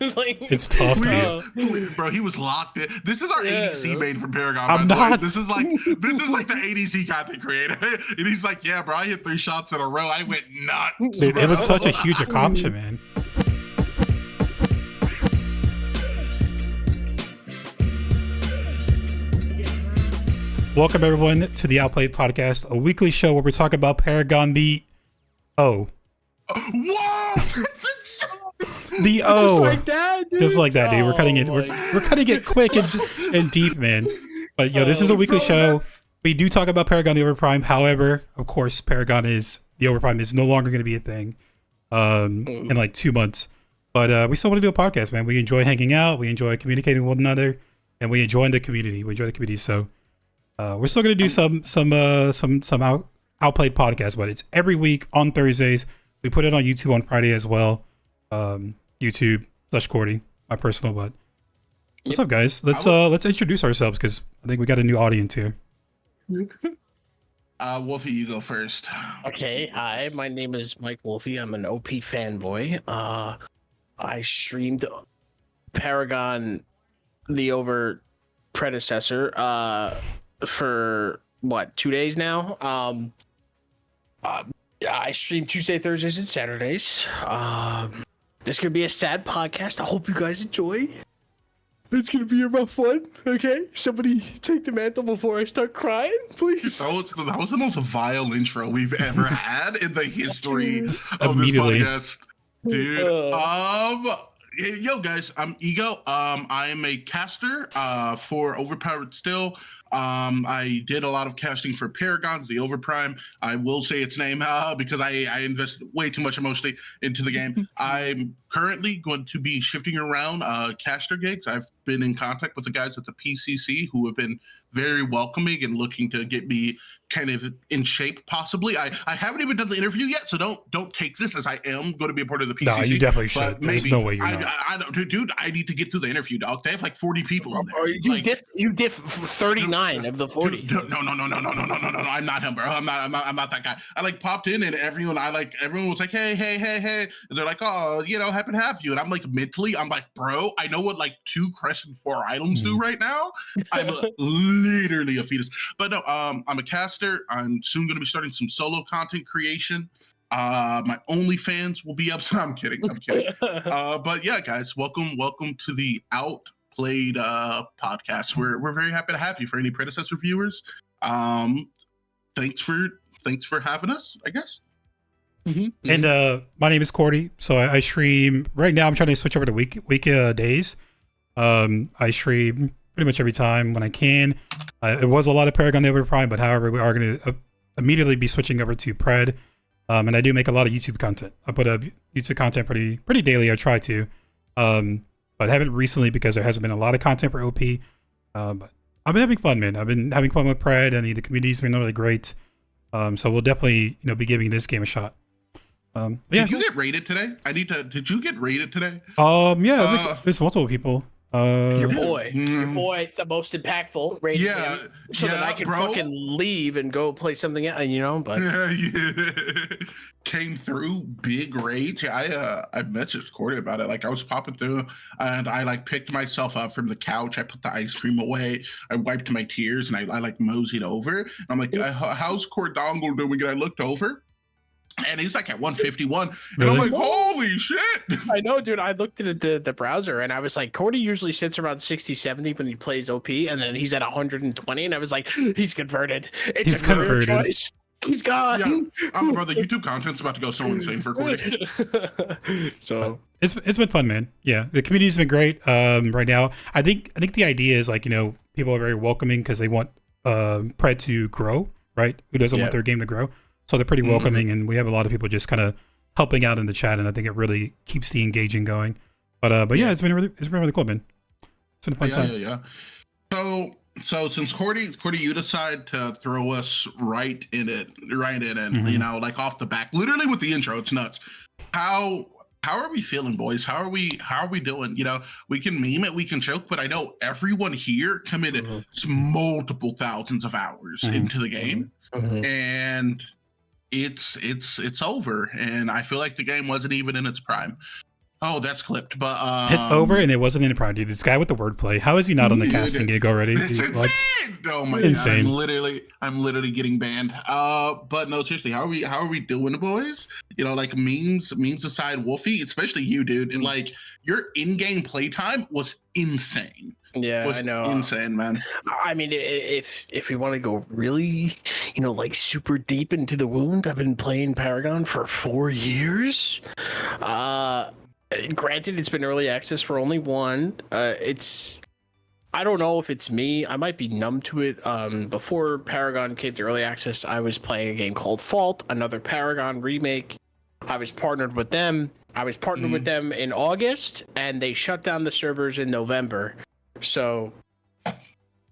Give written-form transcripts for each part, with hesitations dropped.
Like, It's tough. Please, bro, he was locked in. This is our ADC main from Paragon. I'm by the way. not. This is like the ADC content creator, and he's like, yeah, bro, I hit 3 shots in a row. I went nuts. Dude, bro. it was such a huge accomplishment, man. Welcome everyone to the Outplayed podcast, a weekly show where we talk about Paragon the O. Whoa! The O. just like that, dude. Just like that, dude. We're cutting it. We're cutting it quick and deep, man. But yo, this is a weekly show. We do talk about Paragon the Overprime. However, of course, the Overprime is no longer going to be a thing in like 2 months. But we still want to do a podcast, man. We enjoy hanging out. We enjoy communicating with one another, and we enjoy the community. So we're still going to do some Outplayed podcasts, but it's every week on Thursdays. We put it on YouTube on Friday as well. YouTube/Cordy, my personal butt. What's up, guys? Let's introduce ourselves because I think we got a new audience here. Wolfie, you go first. Okay, hi, my name is Mike Wolfie. I'm an OP fanboy. I streamed Paragon the Over predecessor for what, 2 days now. I stream Tuesday, Thursdays, and Saturdays. This could be a sad podcast. I hope you guys enjoy. It's gonna be a rough one. Okay, somebody take the mantle before I start crying, please. That was the most vile intro we've ever had in the history of this Immediately. podcast, dude. Yo, guys, I'm Ego. I am a caster for Overpowered still. I did a lot of casting for Paragon, the Overprime. I will say its name because I invested way too much emotionally into the game. I'm currently going to be shifting around caster gigs. I've been in contact with the guys at the PCC who have been very welcoming and looking to get me kind of in shape, possibly. I haven't even done the interview yet, so don't take this as I am going to be a part of the PCC. No, you definitely should. There's no way you're not. I don't, dude, I need to get through the interview, dog. They have like 40 people in there. You diff 39 of the 40. Dude, no. I'm not him, bro. I'm not that guy. I like popped in and everyone was like, hey. And they're like, oh, happy to have you. And I'm like, mentally, I'm like, bro, I know what like 2 Crescent 4 items do right now. I'm literally a fetus. But no, I'm a caster. I'm soon going to be starting some solo content creation. My OnlyFans will be up. So I'm kidding. But yeah, guys, welcome to the Outplayed podcast. We're very happy to have you. For any predecessor viewers, thanks for having us, I guess. Mm-hmm. And my name is Cordy. So I stream right now. I'm trying to switch over to week days. I stream pretty much every time when I can. It was a lot of Paragon the Overprime, but however, we are going to immediately be switching over to PRED. And I do make a lot of YouTube content. I put up YouTube content pretty daily. I try to, but I haven't recently because there hasn't been a lot of content for OP. But I've been having fun, man. I've been having fun with PRED, and the community's been really great. So we'll definitely, be giving this game a shot. Yeah. Did you get rated today? Did you get rated today? Yeah, there's multiple people. Your boy, the most impactful, rated him so that I can fucking leave and go play something else, but came through big rage. I messaged Cordy about it. Like I was popping through and I like picked myself up from the couch. I put the ice cream away. I wiped my tears and I like moseyed over. I'm like, how's Cordongle doing? And I looked over. And he's like at 151. And really? I'm like, holy shit. I know, dude. I looked at the browser and I was like, Cordy usually sits around 60, 70 when he plays OP. And then he's at 120. And I was like, he's converted. He's converted. Choice. He's gone. Yeah, bro, the YouTube content's about to go so insane for Cordy. So it's been fun, man. Yeah, the community's been great. Right now, I think the idea is like, people are very welcoming because they want PRED to grow, right? Who doesn't want their game to grow? So they're pretty welcoming, and we have a lot of people just kind of helping out in the chat, and I think it really keeps the engaging going. But yeah, it's been really cool, man. It's been a fun time. Yeah. So since Cordy, you decide to throw us right in it, and like off the back, literally with the intro, it's nuts. How are we feeling, boys? How are we doing? We can meme it, we can joke, but I know everyone here committed multiple thousands of hours into the game, and it's over, and I feel like the game wasn't even in its prime. Oh, that's clipped, but It's over, and it wasn't in Prime, dude. This guy with the wordplay. How is he not on the casting gig already? It's Dude, insane. what? Oh my Insane. god, I'm literally getting banned. But no, seriously, how are we doing, boys? You know, like memes aside, Wolfie, especially you, dude. And like your in-game playtime was insane. Yeah, I know. Insane, man. I mean, if we want to go really, like super deep into the wound, I've been playing Paragon for 4 years. Granted, it's been early access for only one. I don't know if it's me. I might be numb to it. Before Paragon came to early access, I was playing a game called Fault, another Paragon remake. I was partnered with them. With them in August, and they shut down the servers in November. So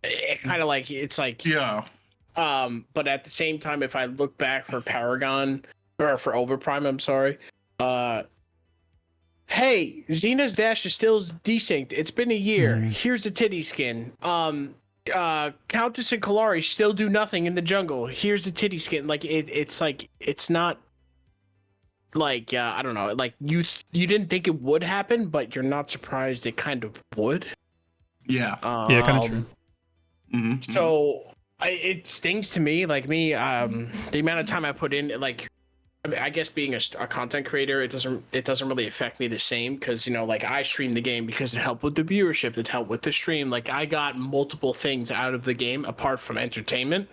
it kind of like it's like yeah. But at the same time, if I look back for Paragon or for Overprime, I'm sorry. Hey, Xena's dash is still desynced. It's been a year. Here's a titty skin. Countess and Kalari still do nothing in the jungle. Here's a titty skin. Like it's like it's not like I don't know. Like you didn't think it would happen, but you're not surprised it kind of would. Yeah. Yeah, kind of true. So it stings to me. Like me, the amount of time I put in, like. I guess being a content creator, it doesn't really affect me the same because like I stream the game because it helped with the viewership, it helped with the stream. Like I got multiple things out of the game apart from entertainment.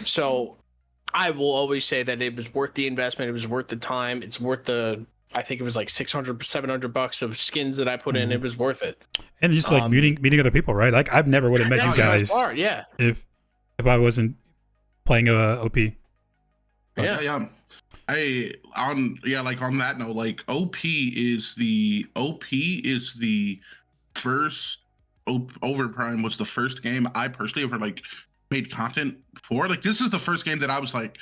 So I will always say that it was worth the investment. It was worth the time. It's worth I think it was like $600-$700 of skins that I put in. It was worth it. And just like meeting other people, right? Like I've never would have met you guys if I wasn't playing OP. Yeah. Like on that note, like OP is the first Overprime was the first game I personally ever like made content for. Like this is the first game that I was like,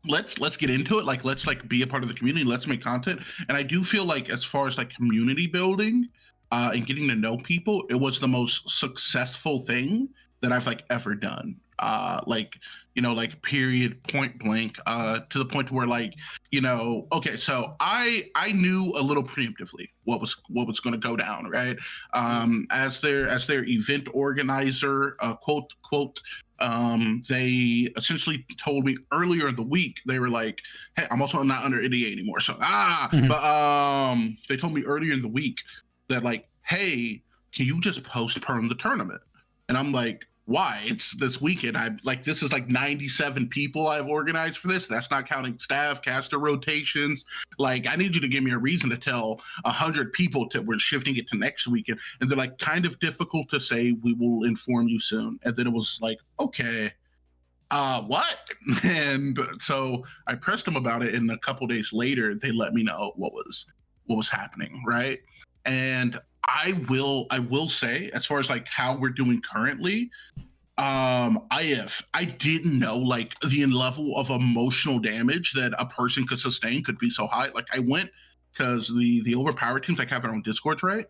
let's get into it. Like let's like be a part of the community. Let's make content. And I do feel like as far as like community building and getting to know people, it was the most successful thing that I've like ever done. Like period, point blank, to the point where like, okay, so I knew a little preemptively what was going to go down, right? As their event organizer, quote, they essentially told me earlier in the week, they were like, hey, I'm also not under NDA anymore. So, but they told me earlier in the week that like, hey, can you just postpone the tournament? And I'm like, why? It's this weekend. I'm like, this is like 97 people I've organized for this. That's not counting staff, caster rotations. Like, I need you to give me a reason to tell 100 people we're shifting it to next weekend. And they're like, kind of difficult to say. We will inform you soon. And then it was like, okay, what? And so I pressed them about it. And a couple days later, they let me know what was happening, right? And I will say, as far as like how we're doing currently, I didn't know like the level of emotional damage that a person could sustain could be so high. Like I went because the overpowered teams like have their own Discords, right?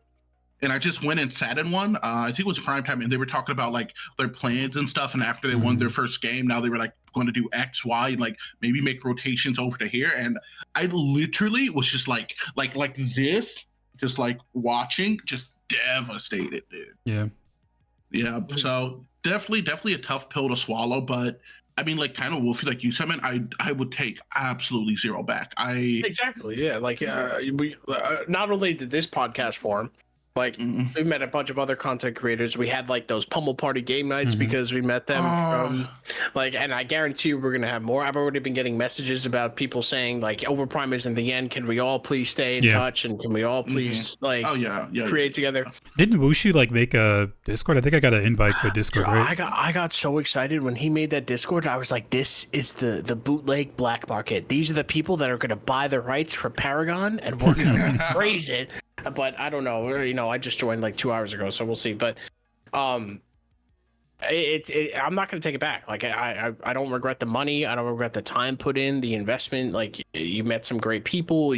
And I just went and sat in one. I think it was prime time, and they were talking about like their plans and stuff. And after they won their first game, now they were like going to do X, Y, and like maybe make rotations over to here. And I literally was just like this. Just like watching, just devastated, dude. Yeah. So definitely a tough pill to swallow, but I mean, like kind of Wolfie, like you said, man, I would take absolutely zero back. Exactly, yeah. Like we not only did this podcast form, like we met a bunch of other content creators. We had like those pummel party game nights because we met them from like, and I guarantee you we're gonna have more. I've already been getting messages about people saying like Overprime isn't the end. Can we all please stay in touch, and can we all please like create together? Didn't Wushu like make a Discord? I think I got an invite to a Discord, right? I got so excited when he made that Discord. I was like, this is the bootleg black market. These are the people that are gonna buy the rights for Paragon, and we're gonna praise it. But I don't know. I just joined like 2 hours ago, so we'll see. But I'm not gonna take it back. Like I don't regret the money. I don't regret the time put in, the investment. Like you met some great people.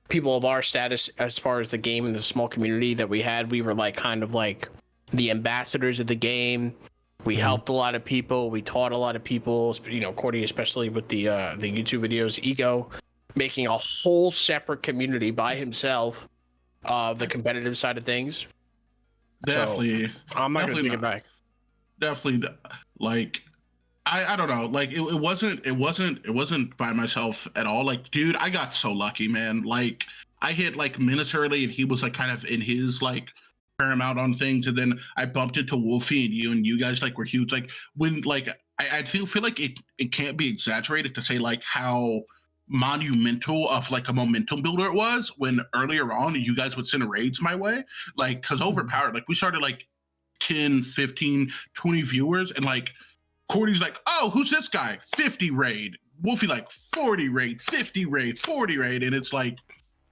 People of our status as far as the game and the small community that we had. We were like kind of like the ambassadors of the game. We helped a lot of people. We taught a lot of people. Cordy, especially with the YouTube videos, Ego. making a whole separate community by himself, the competitive side of things. Definitely. So, I'm not gonna take it back. Definitely, like I don't know, like it wasn't by myself at all. Like, dude, I got so lucky, man. Like, I hit like minutes early, and he was like kind of in his like paramount on things, and then I bumped into Wolfie and you guys like were huge. Like when like I feel like it can't be exaggerated to say like how monumental of like a momentum builder it was when earlier on you guys would send raids my way, like because overpowered, like we started like 10, 15, 20 viewers, and like Cordy's like, oh, who's this guy? 50 raid. Wolfie like 40 raid, 50 raid, 40 raid. And it's like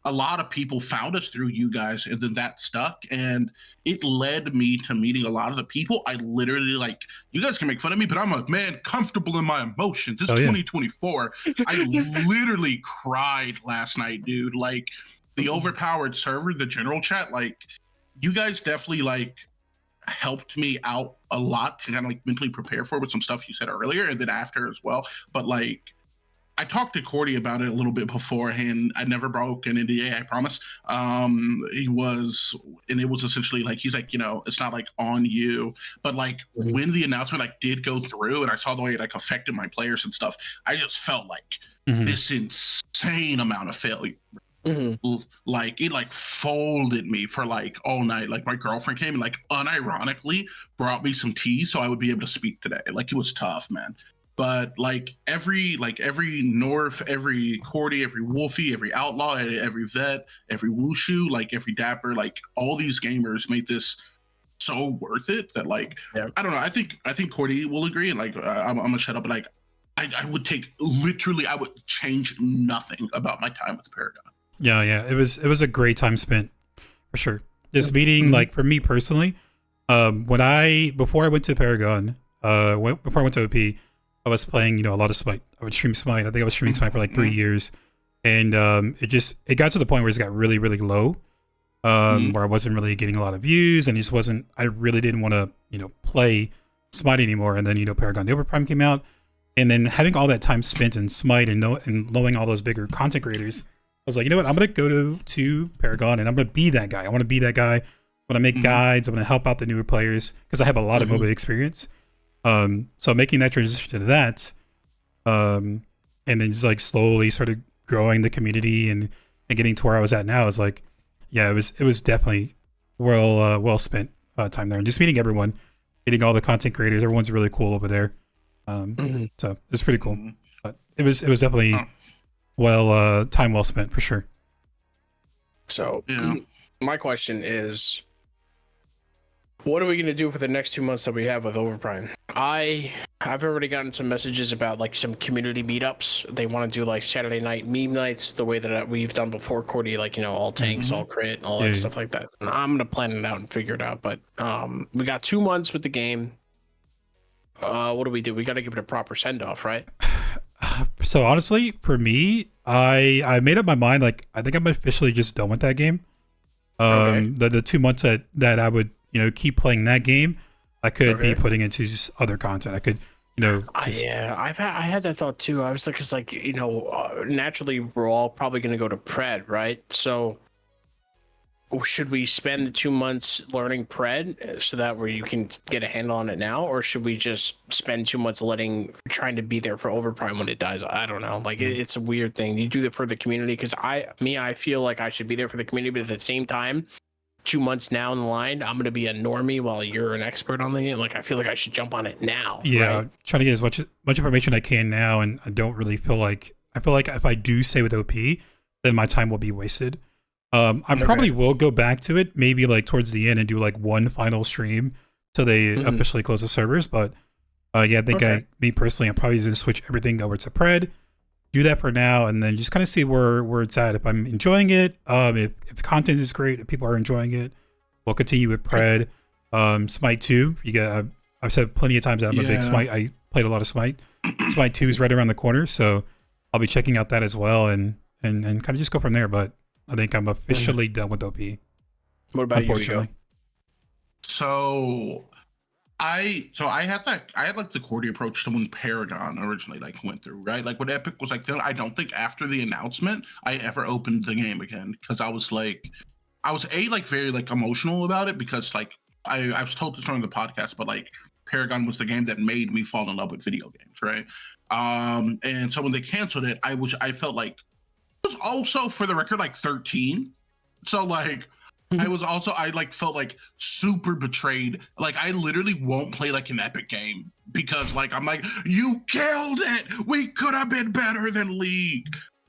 a lot of people found us through you guys, and then that stuck. And it led me to meeting a lot of the people. I literally like, you guys can make fun of me, but I'm a man comfortable in my emotions. It's 2024. I literally cried last night, dude. Like the overpowered server, the general chat, like you guys definitely like helped me out a lot to kind of like mentally prepare for with some stuff you said earlier and then after as well. But like I talked to Cordy about it a little bit beforehand. I never broke an NDA, I promise. It was essentially like, he's like, you know, it's not like on you, but like when the announcement like did go through and I saw the way it like affected my players and stuff, I just felt like this insane amount of failure. Like it like folded me for like all night. Like my girlfriend came and like unironically brought me some tea so I would be able to speak today. Like it was tough, man. But like every North, every Cordy, every Wolfie, every Outlaw, every Vet, every Wushu, like every Dapper, like all these gamers made this so worth it that like I don't know. I think Cordy will agree, and like I'm gonna shut up. But like I would take literally, I would change nothing about my time with Paragon. Yeah, it was a great time spent for sure. This meeting, like for me personally, before I went to Paragon, before I went to OP, I was playing, you know, a lot of Smite. I would stream Smite. I think I was streaming Smite for like 3 years, and it got to the point where it got really, really low, where I wasn't really getting a lot of views, and I really didn't want to, you know, play Smite anymore. And then, you know, Paragon the Overprime came out, and then having all that time spent in Smite and knowing all those bigger content creators, I was like, you know what? I'm going to go to Paragon, and I'm going to be that guy. I want to be that guy. I'm going to make guides. I'm going to help out the newer players because I have a lot of MOBA experience. So making that transition to that, and then just like slowly started growing the community and getting to where I was at now is like, yeah, it was definitely well spent time there. And just meeting everyone, meeting all the content creators. Everyone's really cool over there. So it's pretty cool. But it was definitely... time well spent for sure. So my question is, what are we going to do for the next 2 months that we have with Overprime? I've already gotten some messages about like some community meetups. They want to do like Saturday night meme nights the way that we've done before, Cordy, like, you know, all tanks, all crit, all that stuff like that. And I'm going to plan it out and figure it out. But we got 2 months with the game. What do? We got to give it a proper send off, right? So honestly, for me, I made up my mind. Like, I think I'm officially just done with that game. The 2 months that I would, you know, keep playing that game, I could be putting into just other content. I could, you know. I had that thought too. I was like, it's like, you know, naturally we're all probably going to go to PRED, right? So should we spend the 2 months learning PRED so that where you can get a handle on it now, or should we just spend 2 months trying to be there for Overprime when it dies? I don't know. Like it's a weird thing. You do that for the community because I feel like I should be there for the community, but at the same time, 2 months down the line, I'm gonna be a normie while you're an expert on the game. Like I feel like I should jump on it now. Yeah, right? Trying to get as much information I can now, and I don't really feel like if I do stay with OP, then my time will be wasted. I probably will go back to it maybe like towards the end and do like one final stream till they officially close the servers. But yeah, I think me personally, I'm probably going to switch everything over to PRED, do that for now, and then just kind of see where it's at. If I'm enjoying it, if the content is great, if people are enjoying it, we'll continue with PRED. Smite 2, I've said plenty of times that I'm a big Smite. I played a lot of Smite. Smite 2 is right around the corner, so I'll be checking out that as well and kind of just go from there. But I think I'm officially done with OP. What about you, Joe? So I had like the Cordy approach to when Paragon originally like went through, right? Like when Epic was like, I don't think after the announcement I ever opened the game again, because I was like very like emotional about it, because like I was told this during the podcast, but like Paragon was the game that made me fall in love with video games, right? And so when they canceled it, I felt like it was also, for the record, like 13. So like I like felt like super betrayed. Like I literally won't play like an Epic game because like I'm like, you killed it. We could have been better than League.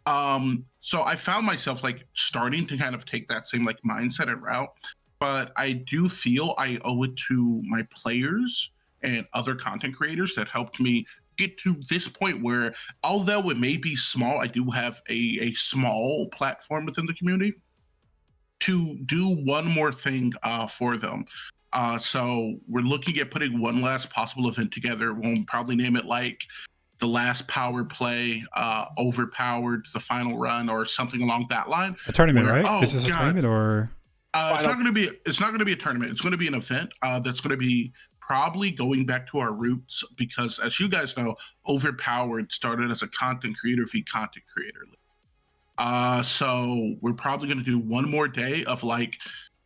So I found myself like starting to kind of take that same like mindset and route. But I do feel I owe it to my players and other content creators that helped me get to this point where, although it may be small, I do have a small platform within the community to do one more thing for them. So we're looking at putting one last possible event together. We'll probably name it like the last power play, overpowered, the final run, or something along that line. A tournament, Where, right? oh Is this a God, tournament or? it's not going to be. It's not going to be a tournament. It's going to be an event that's going to be probably going back to our roots, because, as you guys know, Overpowered started as a content creator v content creator. So we're probably going to do one more day of like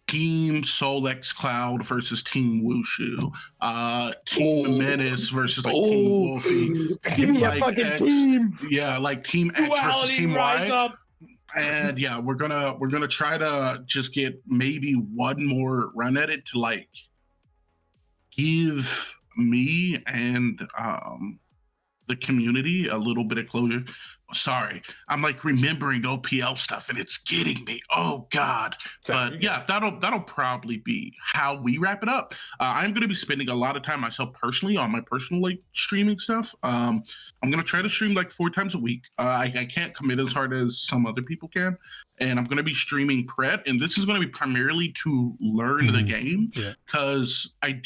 Team Solex Cloud versus Team Wushu, Team Menace versus like Team Wolfie, Give me like a fucking X, team. yeah, like Team X versus Duality, Team rise Y. up. And yeah, we're gonna try to just get maybe one more run at it to like give me and the community a little bit of closure. Sorry, I'm like remembering OPL stuff and it's getting me. Oh God! Sorry, But yeah, that'll probably be how we wrap it up. I'm going to be spending a lot of time myself personally on my personal like streaming stuff. I'm going to try to stream like 4 times a week. I can't commit as hard as some other people can, and I'm going to be streaming PRED, and this is going to be primarily to learn the game, because I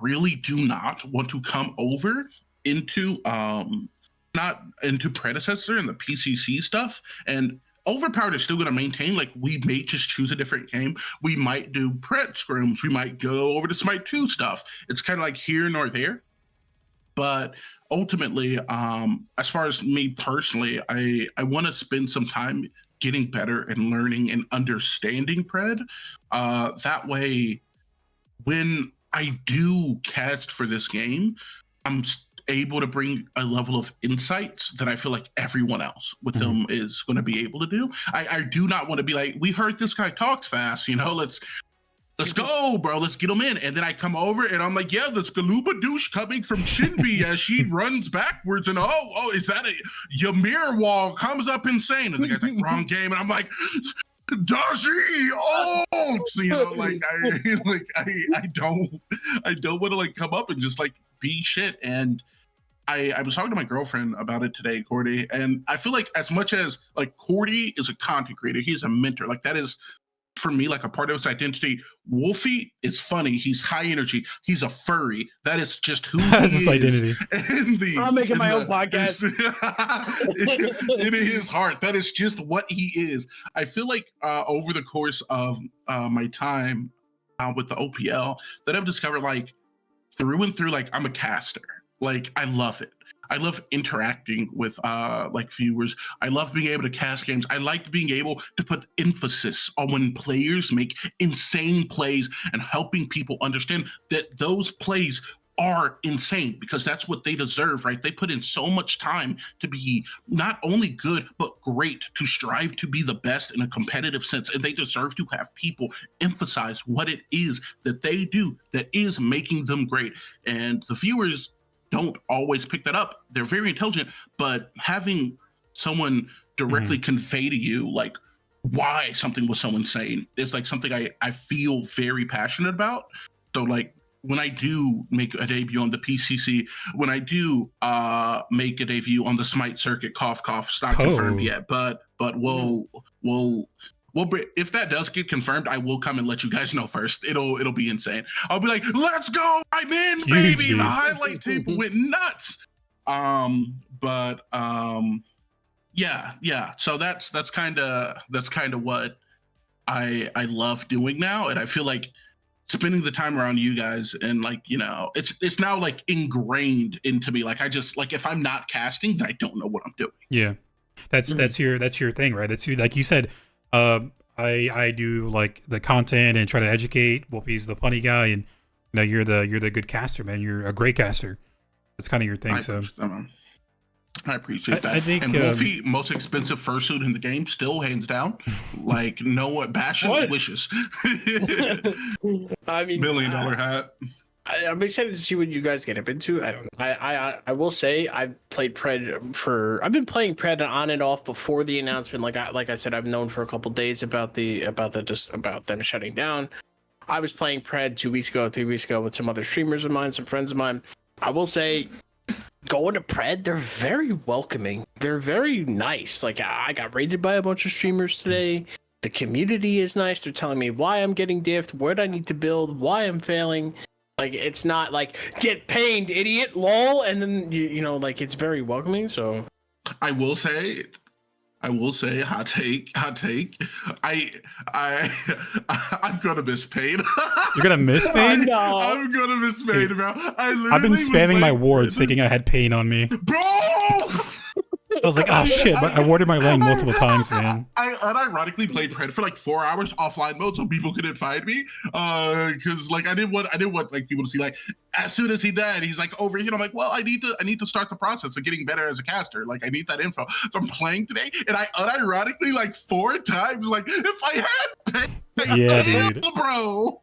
really do not want to come over into not into predecessor and the PCC stuff. And Overpowered is still going to maintain, like, we may just choose a different game. We might do PRED scrims. We might go over to Smite 2 stuff. It's kind of like here nor there. But ultimately, as far as me personally, I want to spend some time getting better and learning and understanding PRED. That way, when I do cast for this game, I'm able to bring a level of insights that I feel like everyone else with them is going to be able to do. I do not want to be like, we heard this guy talked fast, you know, let's go, bro, let's get him in. And then I come over and I'm like, yeah, that's Galuba douche coming from Shinbi as she runs backwards, and oh, is that a Ymir wall comes up insane? And the guy's like, wrong game. And I'm like, Dashi, oh, so, you know, like I don't want to like come up and just like be shit. And I was talking to my girlfriend about it today, Cordy, and I feel like as much as like Cordy is a content creator, he's a mentor. Like that is for me like a part of his identity. Wolfie is funny. He's high energy. He's a furry. That is just who he is. Identity. I'm making my own podcast. In his heart, that is just what he is. I feel like over the course of my time with the OPL, that I've discovered like through and through, like I'm a caster. Like I love it. I love interacting with like viewers. I love being able to cast games. I like being able to put emphasis on when players make insane plays and helping people understand that those plays are insane, because that's what they deserve, right? They put in so much time to be not only good, but great, to strive to be the best in a competitive sense. And they deserve to have people emphasize what it is that they do that is making them great. And the viewers don't always pick that up. They're very intelligent, but having someone directly convey to you like why something was so insane is like something I feel very passionate about. So like when I do make a debut on the PCC, when I do make a debut on the Smite circuit, cough cough, it's not confirmed yet, but we'll if that does get confirmed, I will come and let you guys know first. It'll be insane. I'll be like, let's go, I'm in, baby. The highlight tape went nuts. Yeah. So that's kind of what I love doing now, and I feel like spending the time around you guys, and like, you know, it's now like ingrained into me. Like I just like, if I'm not casting, then I don't know what I'm doing. Yeah, that's your thing, right? That's like you said. I do like the content and try to educate. Wolfie's the funny guy, and you know you're the good caster, man. You're a great caster. That's kind of your thing. I appreciate that. I think, and Wolfie, most expensive fursuit in the game, still hands down. Like no one bashing wishes. I mean, $1 million hat. I'm excited to see what you guys get up into. I don't know. I will say I've played PRED I've been playing PRED on and off before the announcement. Like I said, I've known for a couple days about them shutting down. I was playing PRED 2 weeks ago, 3 weeks ago with some other streamers of mine, some friends of mine. I will say, going to PRED, they're very welcoming. They're very nice. Like I got raided by a bunch of streamers today. The community is nice. They're telling me why I'm getting diffed, what I need to build, why I'm failing. Like, it's not like, get pained, idiot, lol, and then, you know, like, it's very welcoming, so. I will say, hot take. I'm gonna miss pain. You're gonna miss pain? No. I'm gonna miss pain, bro. I've been spamming my wards thinking I had pain on me. Bro! I was like, oh shit, but I warded my lane multiple times, man. I unironically played PRED for like 4 hours offline mode so people couldn't find me. Cause like I didn't want like people to see, like, as soon as he died, he's like over here. I'm like, well, I need to start the process of getting better as a caster. Like I need that info. So I'm playing today, and I unironically like 4 times, like, if I had pain, yeah, dude, bro.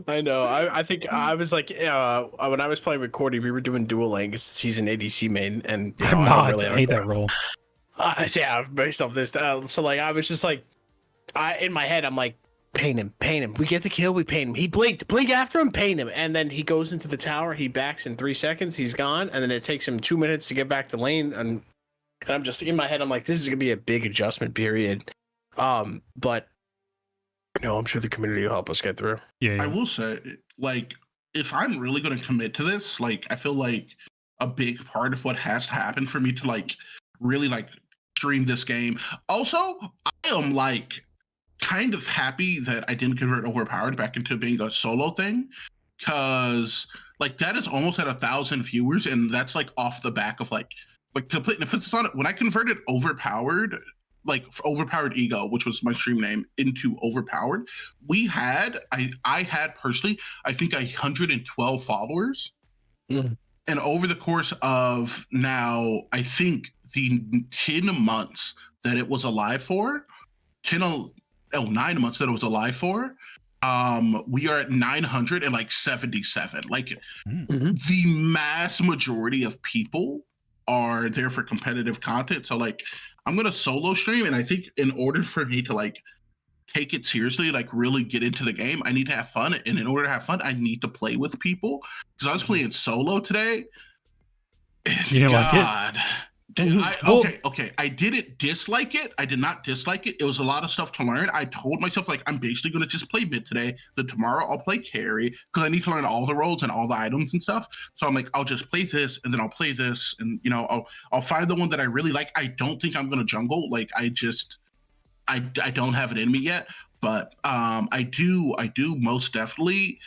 I know. I think I was like, when I was playing with Cordy, we were doing dual lane because he's an ADC main, and you know, I hate that role. Yeah, based off this. So like, I was just like, in my head, I'm like, paint him. We get the kill, we paint him. He blinked, blink after him, paint him, and then he goes into the tower. He backs in 3 seconds. He's gone, and then it takes him 2 minutes to get back to lane. And I'm just in my head, I'm like, this is gonna be a big adjustment period. But. No, I'm sure the community will help us get through. Yeah. I will say, like, if I'm really going to commit to this, like, I feel like a big part of what has to happen for me to, like, really, like, stream this game. Also, I am, like, kind of happy that I didn't convert Overpowered back into being a solo thing, because, like, that is almost at 1,000 viewers, and that's, like, off the back of, like to put an emphasis on it, when I converted Overpowered, like Overpowered Ego, which was my stream name, into Overpowered, I had personally, I think 112 followers. Mm. And over the course of now, I think the 10 months that it was alive for, 9 months that it was alive for, we are at 977. Like, the mass majority of people are there for competitive content. So like, I'm gonna solo stream, and I think in order for me to like take it seriously, like really get into the game, I need to have fun. And in order to have fun, I need to play with people. Because I was playing solo today. You didn't like it? Dude, okay. I didn't dislike it. I did not dislike it. It was a lot of stuff to learn. I told myself, like, I'm basically going to just play mid today. Then tomorrow I'll play carry because I need to learn all the roles and all the items and stuff. So I'm like, I'll just play this, and then I'll play this, and you know, I'll find the one that I really like. I don't think I'm going to jungle. Like, I don't have it in me yet, but I do most definitely.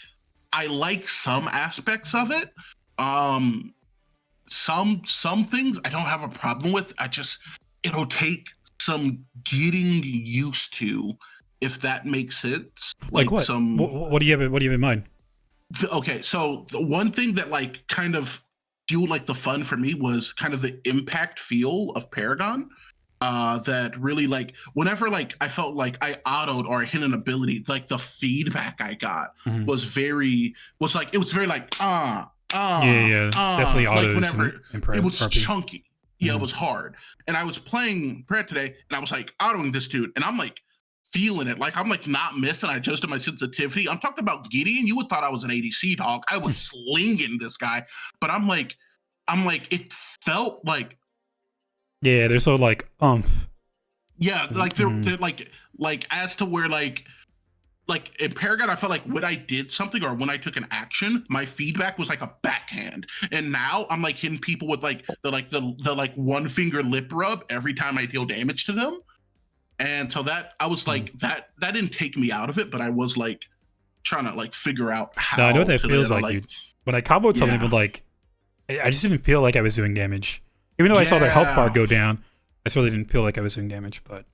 I like some aspects of it. Some things I don't have a problem with. It'll take some getting used to, if that makes sense. Like what? What do you have in mind? Okay, so the one thing that like kind of fueled like the fun for me was kind of the impact feel of Paragon. That really, like, whenever like I felt like I autoed or I hit an ability, like the feedback I got was very definitely autos. Like whenever it was RP. chunky. Yeah, it was hard. And I was playing PRED today, and I was like autoing this dude, and I'm like feeling it. Like I'm like not missing. I adjusted my sensitivity. I'm talking about Gideon. You would thought I was an ADC dog. I was slinging this guy, but I'm like, it felt like. Yeah, they're so like Yeah, like they're like as to where like in Paragon, I felt like when I did something or when I took an action, my feedback was like a backhand. And now I'm like hitting people with like the one finger lip rub every time I deal damage to them. And so that I was like that didn't take me out of it, but I was like trying to like figure out how. No, I know what that to, feels like, dude. When I comboed something with like, I just didn't feel like I was doing damage. Even though I saw their health bar go down, I just really didn't feel like I was doing damage. But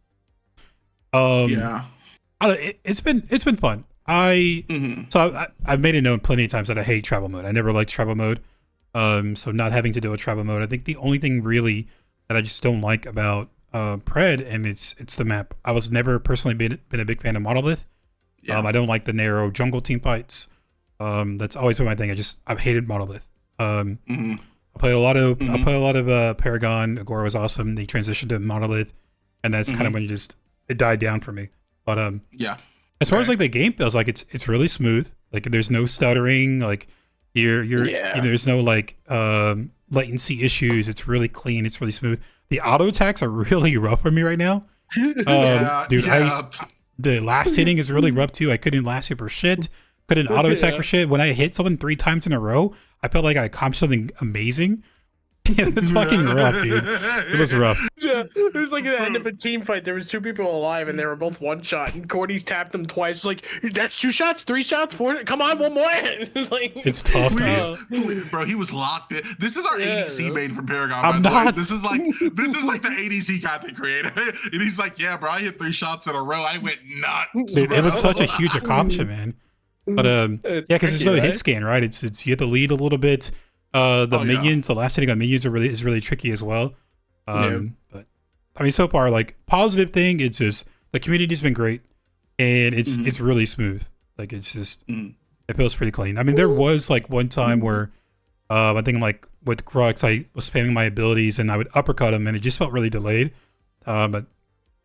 it's been fun. I've made it known plenty of times that I hate travel mode. I never liked travel mode. So not having to do a travel mode, I think the only thing really that I just don't like about PRED, and it's the map. I was never personally been a big fan of Monolith. I don't like the narrow jungle team fights. That's always been my thing. I've hated Monolith. I play a lot of Paragon. Agora was awesome. They transitioned to Monolith, and that's kind of when it died down for me. But as far as like the game feels, like it's really smooth. Like there's no stuttering. Like there's no like latency issues. It's really clean. It's really smooth. The auto attacks are really rough for me right now. The last hitting is really rough too. I couldn't last hit for shit. Couldn't auto attack for shit. When I hit someone 3 times in a row, I felt like I accomplished something amazing. It was fucking rough, dude. It was rough. Yeah, it was like at the end of a team fight. There was 2 people alive, and they were both one shot. And Cordy tapped them twice. Like, that's 2 shots, 3 shots, 4. Come on, one more. Like, it's tough, please, bro. He was locked in. This is our ADC main from Paragon. I'm not. This is like the ADC content creator, and he's like, yeah, bro. I hit 3 shots in a row. I went nuts. Dude, it was such a huge accomplishment, man. But because there's no hit scan, right? It's you have to lead a little bit. Minions, the last hitting on minions is really tricky as well. But I mean, so far, like positive thing, it's just the community's been great, and it's really smooth. Like it's just it feels pretty clean. I mean, there was like one time where I think like with Crux, I was spamming my abilities and I would uppercut him, and it just felt really delayed. But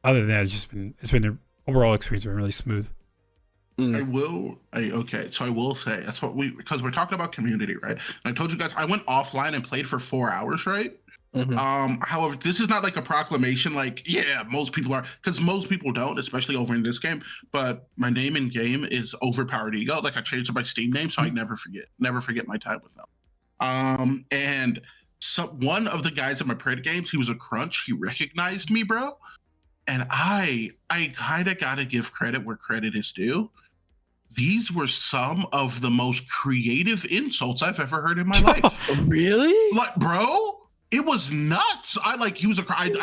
other than that, it's been an overall experience been really smooth. I will say that's what because we're talking about community, right? And I told you guys I went offline and played for 4 hours, right? However, this is not like a proclamation, like, yeah, most people are, because most people don't, especially over in this game. But my name in game is Overpowered Ego. Like I changed my Steam name, so I never forget my time with them. And so one of the guys in my PRED games, he was a crunch. He recognized me, bro. And I kind of got to give credit where credit is due. These were some of the most creative insults I've ever heard in my life. Really? Like, bro, it was nuts. I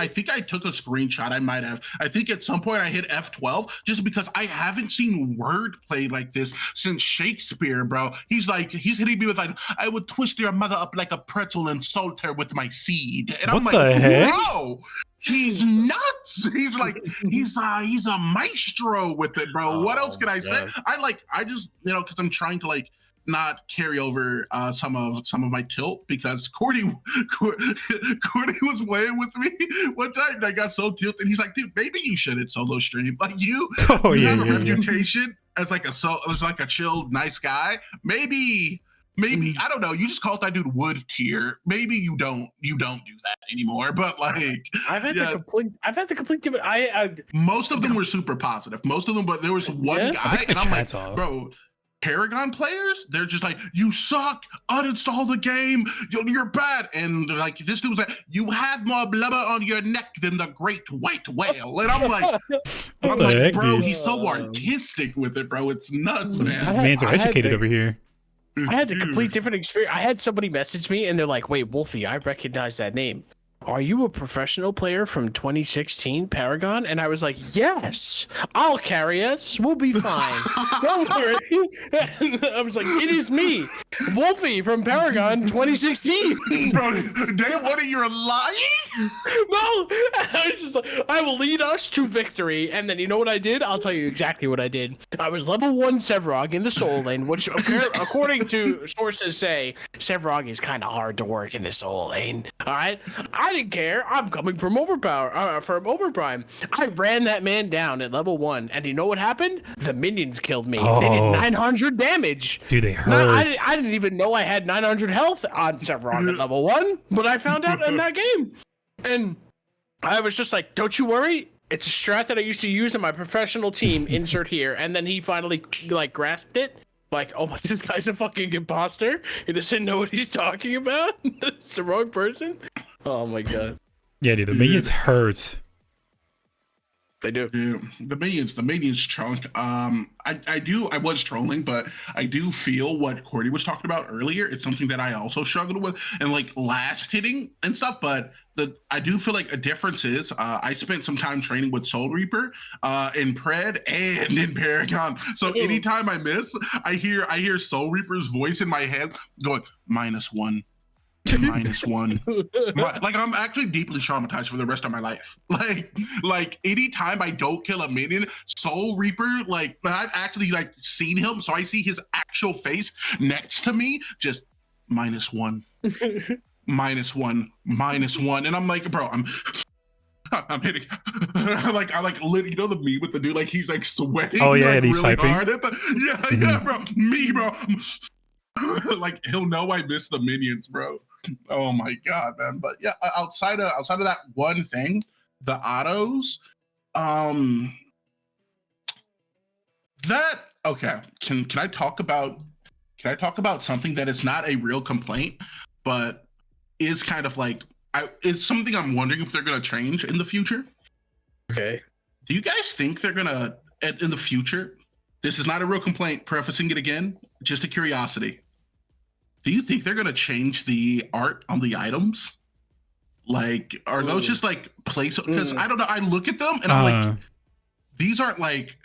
think I took a screenshot. I might have. I think at some point I hit F12 just because I haven't seen wordplay like this since Shakespeare, bro. He's hitting me with like, I would twist your mother up like a pretzel and salt her with my seed. And I'm like, bro. He's nuts. He's like, he's a maestro with it, bro. What else can I say? I just, because I'm trying to like not carry over some of my tilt because Cordy was playing with me one time and I got so tilted. He's like, dude, maybe you shouldn't solo stream. Like you have a reputation as like a chill, nice guy. Maybe I don't know. You just called that dude wood tier. Maybe you don't do that anymore. But like, I've had the complete different. Most of them were super positive. Most of them, but there was one guy, and I'm like, bro. Paragon players, they're just like, you suck, uninstall the game, you're bad. And like, this dude was like, you have more blubber on your neck than the great white whale. And I'm like, bro, he's so artistic with it, bro. It's nuts, man. These mans are educated over here. I had the complete different experience. I had somebody message me and they're like, wait, Wolfie, I recognize that name. Are you a professional player from 2016 Paragon? And I was like, yes, I'll carry us. We'll be fine. Don't worry. And I was like, it is me, Wolfie from Paragon 2016. Bro, damn, what are you lying? No, I was just like, I will lead us to victory. And then you know what I did? I'll tell you exactly what I did. I was level 1 Sevrog in the Soul Lane, which according to sources say, Sevrog is kind of hard to work in the Soul Lane. All right? I didn't care. I'm coming from Overprime. I ran that man down at level 1, and you know what happened? The minions killed me. They did 900 damage. Dude, they hurt. I didn't even know I had 900 health on Sevrog at level 1, but I found out in that game. And I was just like, don't you worry. It's a strat that I used to use in my professional team. Insert here. And then he finally like grasped it. Like, oh my, this guy's a fucking imposter. He doesn't know what he's talking about. It's the wrong person. Oh my god. Yeah, dude, the minions hurt. They do. Yeah, the minions chunk. I was trolling, but I do feel what Cordy was talking about earlier. It's something that I also struggled with, and like last hitting and stuff. But I do feel like a difference is I spent some time training with Soul Reaper in Pred and in Paragon. So anytime I miss, I hear Soul Reaper's voice in my head going -1. -1. Like I'm actually deeply traumatized for the rest of my life. Like anytime I don't kill a minion, Soul Reaper, like I've actually like seen him, so I see his actual face next to me, just -1, -1, and I'm like, bro, I'm hitting. I like you know the meme with the dude, like he's like sweating. Oh yeah, like, and he's really typing. hard at the, yeah, bro, me, bro. Like he'll know I miss the minions, bro. Oh my god, man. But yeah, outside of that one thing, the autos, that okay. Can I talk about something that is not a real complaint, but is kind of like it's something I'm wondering if they're gonna change in the future. Okay. Do you guys think they're gonna in the future? This is not a real complaint, prefacing it again, just a curiosity. Do you think they're gonna change the art on the items? Like, are those just like place? Because I don't know. I look at them and I'm like, these aren't like.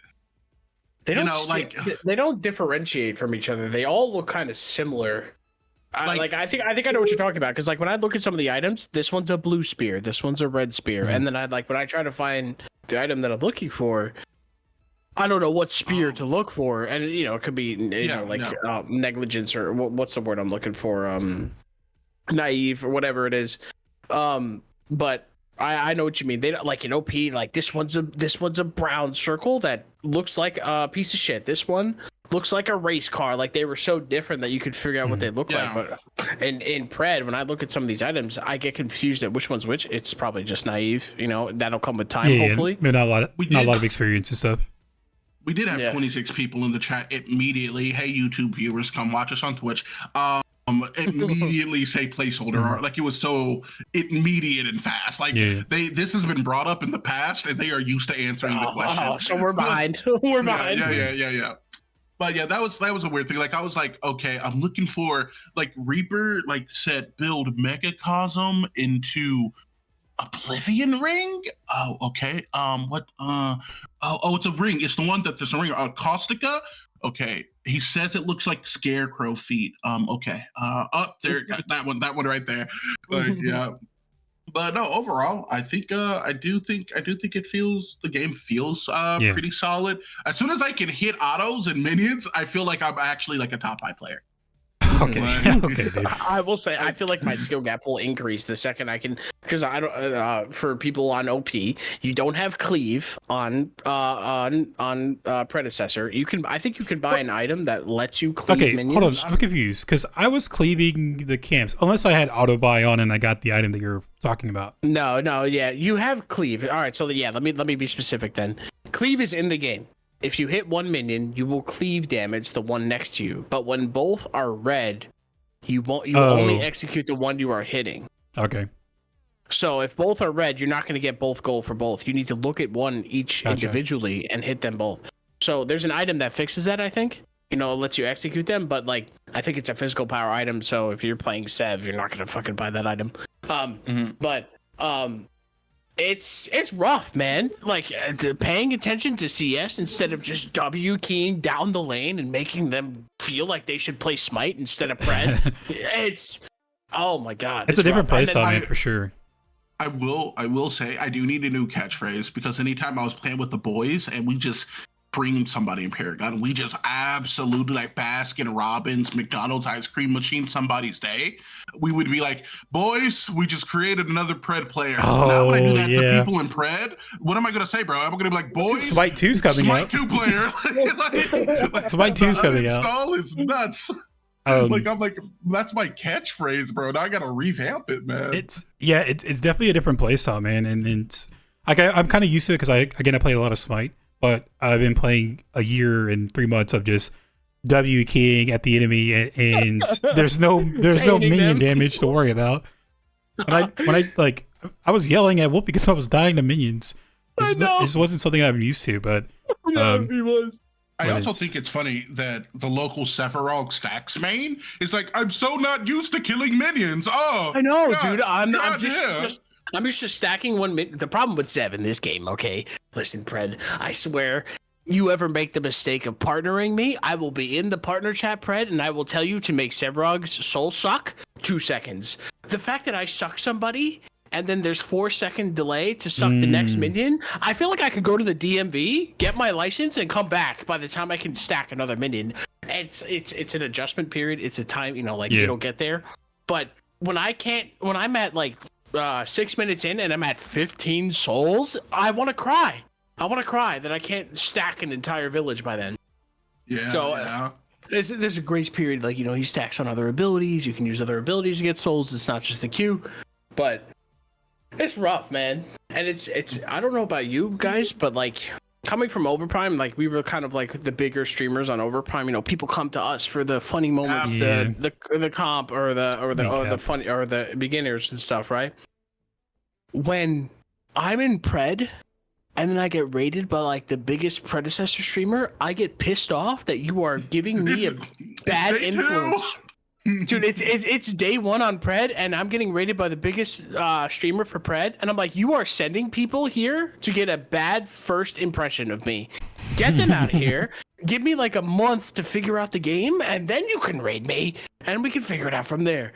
They don't like they don't differentiate from each other. They all look kind of similar. I think I know what you're talking about, because like when I look at some of the items, this one's a blue spear, this one's a red spear, and then when I try to find the item that I'm looking for, I don't know what spear to look for, and it could be negligence, or what's the word I'm looking for, naive or whatever it is, but I know what you mean. They don't, like in OP, like this one's a brown circle that looks like a piece of shit. This one looks like a race car. Like they were so different that you could figure out what they look like. But in Pred, when I look at some of these items, I get confused at which one's which. It's probably just naive. That'll come with time, hopefully. Maybe not a lot of experience and stuff. We did have 26 people in the chat immediately. Hey, YouTube viewers, come watch us on Twitch. Immediately say placeholder art. Like it was so immediate and fast. Like this has been brought up in the past, and they are used to answering the question. So we're behind. We're behind. Yeah. But yeah, that was a weird thing. Like I was like, okay, I'm looking for like Reaper, like said build Megacosm into Oblivion Ring. Oh, okay. What? It's a ring. It's the one that there's a ring. Caustica. Okay. He says it looks like scarecrow feet. Okay. Up there, that one right there. Like, yeah. But no, overall, I think I do think the game feels pretty solid. As soon as I can hit autos and minions, I feel like I'm actually like a top 5 player. Okay. Okay, dude. I will say I feel like my skill gap will increase the second I can, because I don't. For people on OP, you don't have cleave on predecessor. I think you can buy an item that lets you cleave minions. Hold on, I'm confused because I was cleaving the camps unless I had auto buy on and I got the item that you're talking about. No, yeah, you have cleave. All right, so yeah, let me be specific then. Cleave is in the game. If you hit one minion, you will cleave damage the one next to you. But when both are red, you won't. You only execute the one you are hitting. Okay. So if both are red, you're not going to get both gold for both. You need to look at one each individually and hit them both. So there's an item that fixes that, I think. It lets you execute them, but like I think it's a physical power item. So if you're playing Sev, you're not going to fucking buy that item. But it's rough, man. Like paying attention to CS instead of just W keying down the lane and making them feel like they should play Smite instead of Pred. It's oh my god, it's a different playstyle, man, for sure. I will say I do need a new catchphrase, because anytime I was playing with the boys and we just bring somebody in Paragon, we just absolutely like Baskin Robbins, McDonald's ice cream machine somebody's day, we would be like, boys, we just created another Pred player. Now when I do that to people in Pred, what am I gonna say, bro? I'm gonna be like, boys, Smite 2's coming Smite out. 2 player. Smite 2's coming out. Install is nuts. Like I'm like, that's my catchphrase, bro. Now I gotta revamp it, man. It's definitely a different playstyle, man, and it's like I'm kind of used to it because I play a lot of Smite, but I've been playing a year and 3 months of just W keying at the enemy, and there's no minion damage to worry about. When I was yelling at Wolf because I was dying to minions. This wasn't something I'm used to, but he was. I But also it's- think it's funny that the local Sephiroth stacks main is like, I'm so not used to killing minions. Oh, I know, God, dude. I'm God, just, yeah. I'm used to stacking one min. The problem with Zev in this game, okay? Listen, Pred, I swear, you ever make the mistake of partnering me, I will be in the partner chat, Pred, and I will tell you to make Sevrog's soul suck 2 seconds. The fact that I suck somebody and then there's 4-second delay to suck the next minion, I feel like I could go to the DMV, get my license, and come back by the time I can stack another minion. It's an adjustment period. It's a time, it'll get there. But when I'm at like 6 minutes in and I'm at 15 souls, I want to cry. I want to cry that I can't stack an entire village by then. Yeah. So, yeah. There's a grace period, he stacks on other abilities. You can use other abilities to get souls. It's not just the Q, but it's rough, man. And it's I don't know about you guys, but coming from Overprime, we were kind of like the bigger streamers on Overprime. People come to us for the funny moments, the comp or the funny or the beginners and stuff, right? When I'm in Pred and then I get rated by the biggest predecessor streamer, I get pissed off that you are giving me a bad influence. Dude, it's day one on Pred, and I'm getting rated by the biggest streamer for Pred, and I'm like, you are sending people here to get a bad first impression of me. Get them out of here. Give me a month to figure out the game, and then you can raid me, and we can figure it out from there.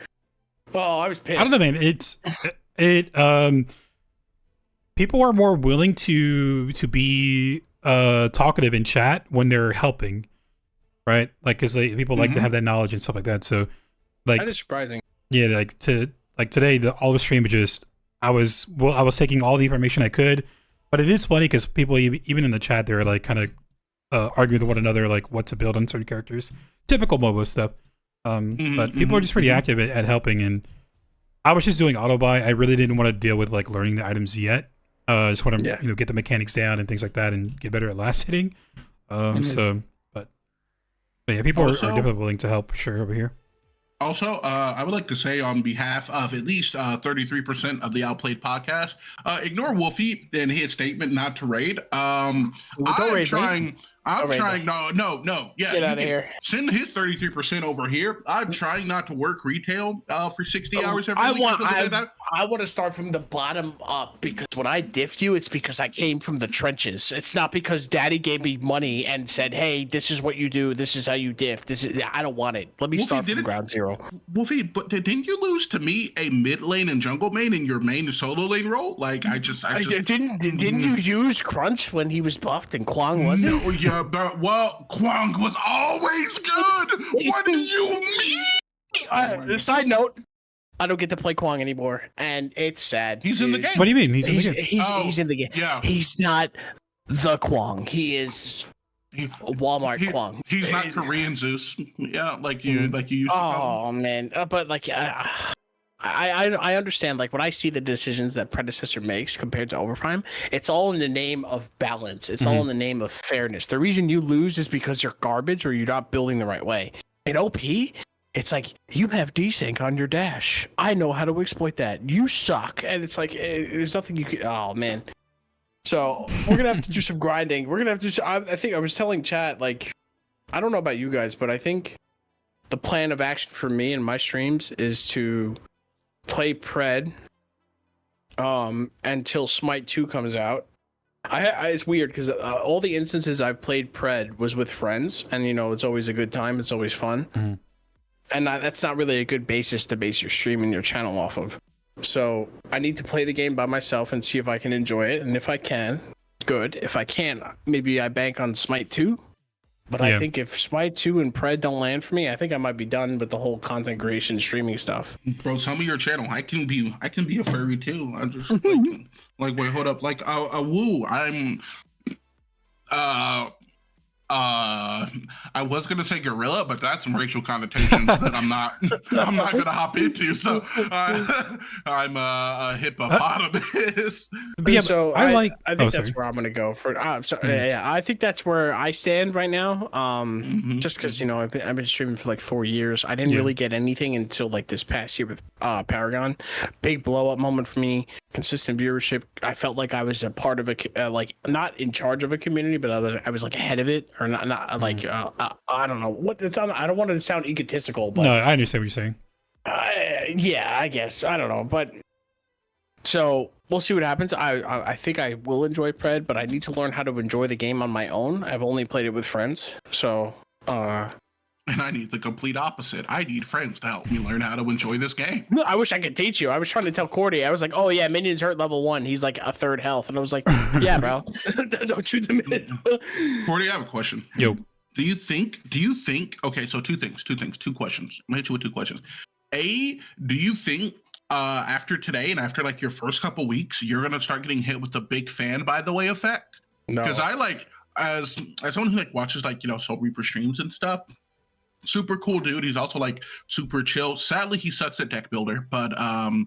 Oh, I was pissed. I don't know, man. People are more willing to be talkative in chat when they're helping, right? Because people like to have that knowledge and stuff like that. So, that is surprising. Yeah, today, all the stream was just I was taking all the information I could, but it is funny because people even in the chat they're kind of arguing with one another what to build on certain characters, typical MOBA stuff. But people are just pretty active at helping, and I was just doing auto buy. I really didn't want to deal with learning the items yet. Just want to get the mechanics down and things like that, and get better at last hitting. So, but yeah, people are definitely willing to help for sure over here. Also, I would like to say on behalf of at least 33% of the Outplayed podcast, ignore Wolfie and his statement not to raid. I'm trying. No. Yeah, get out of here. Send his 33% over here. I'm trying not to work retail for 60 hours every week. I want to start from the bottom up, because when I diffed you, it's because I came from the trenches. It's not because Daddy gave me money and said, "Hey, this is what you do. This is how you diff." I don't want it. Let me start from ground zero. Wolfie, but didn't you lose to me a mid lane and jungle main in your main solo lane role? Didn't you use Crunch when he was buffed and Kwang wasn't? No, yeah, but Kwang was always good. What do you mean? Side note, I don't get to play Kwang anymore, and it's sad. He's in the game. What do you mean? He's in the game. He's in the game. Yeah. He's not the Kwang. He is Walmart Kwang. He's not Korean Zeus. Yeah, like you used to call him. Oh man, but I understand. When I see the decisions that predecessor makes compared to Overprime, it's all in the name of balance. It's all in the name of fairness. The reason you lose is because you're garbage or you're not building the right way. In OP, it's you have desync on your dash. I know how to exploit that. You suck, and it's there's nothing you can. Oh man. So we're gonna have to do some grinding. We're gonna have to. I think I was telling chat I don't know about you guys, but I think the plan of action for me and my streams is to play Pred until Smite 2 comes out. It's weird because all the instances I've played Pred was with friends, and it's always a good time. It's always fun. Mm-hmm. And that's not really a good basis to base your stream and your channel off of. So I need to play the game by myself and see if I can enjoy it. And if I can, good. If I can't, maybe I bank on Smite 2. But I think if Smite 2 and Pred don't land for me, I think I might be done with the whole content creation streaming stuff. Bro, tell me your channel. I can be a furry too. I just wait, hold up. Woo, I was gonna say gorilla, but that's some racial connotations that I'm not gonna hop into. So I'm a hippopotamus. But yeah, So I like. I think that's where I'm gonna go for. Yeah, I think that's where I stand right now. Just because you know I've been streaming for like 4 years. I didn't really get anything until like this past year with Paragon. Big blow up moment for me. Consistent viewership. I felt like I was a part of a like not in charge of a community, but I was like ahead of it, or not like I don't know what it's. I don't want to sound egotistical, but no, I understand what you're saying. Yeah, I guess I don't know, but so we'll see what happens. I think I will enjoy PRED, but I need to learn how to enjoy the game on my own. I've only played it with friends, so and I need the complete opposite. I need friends to help me learn how to enjoy this game. I wish I could teach you. I was trying to tell Cordy. I was like, "Oh yeah, minions hurt level 1. He's like a third health," and I was like, "Yeah, bro, don't shoot the minion." Cordy, I have a question. Yo, do you think? Okay, so two questions. I'm gonna hit you with 2 questions. A, do you think after today and after like your first couple weeks, you're gonna start getting hit with the big fan by the way effect? No, Because I like as someone who like watches like Soul Reaper streams and stuff. Super cool dude. He's also like super chill. Sadly, he sucks at deck builder, but I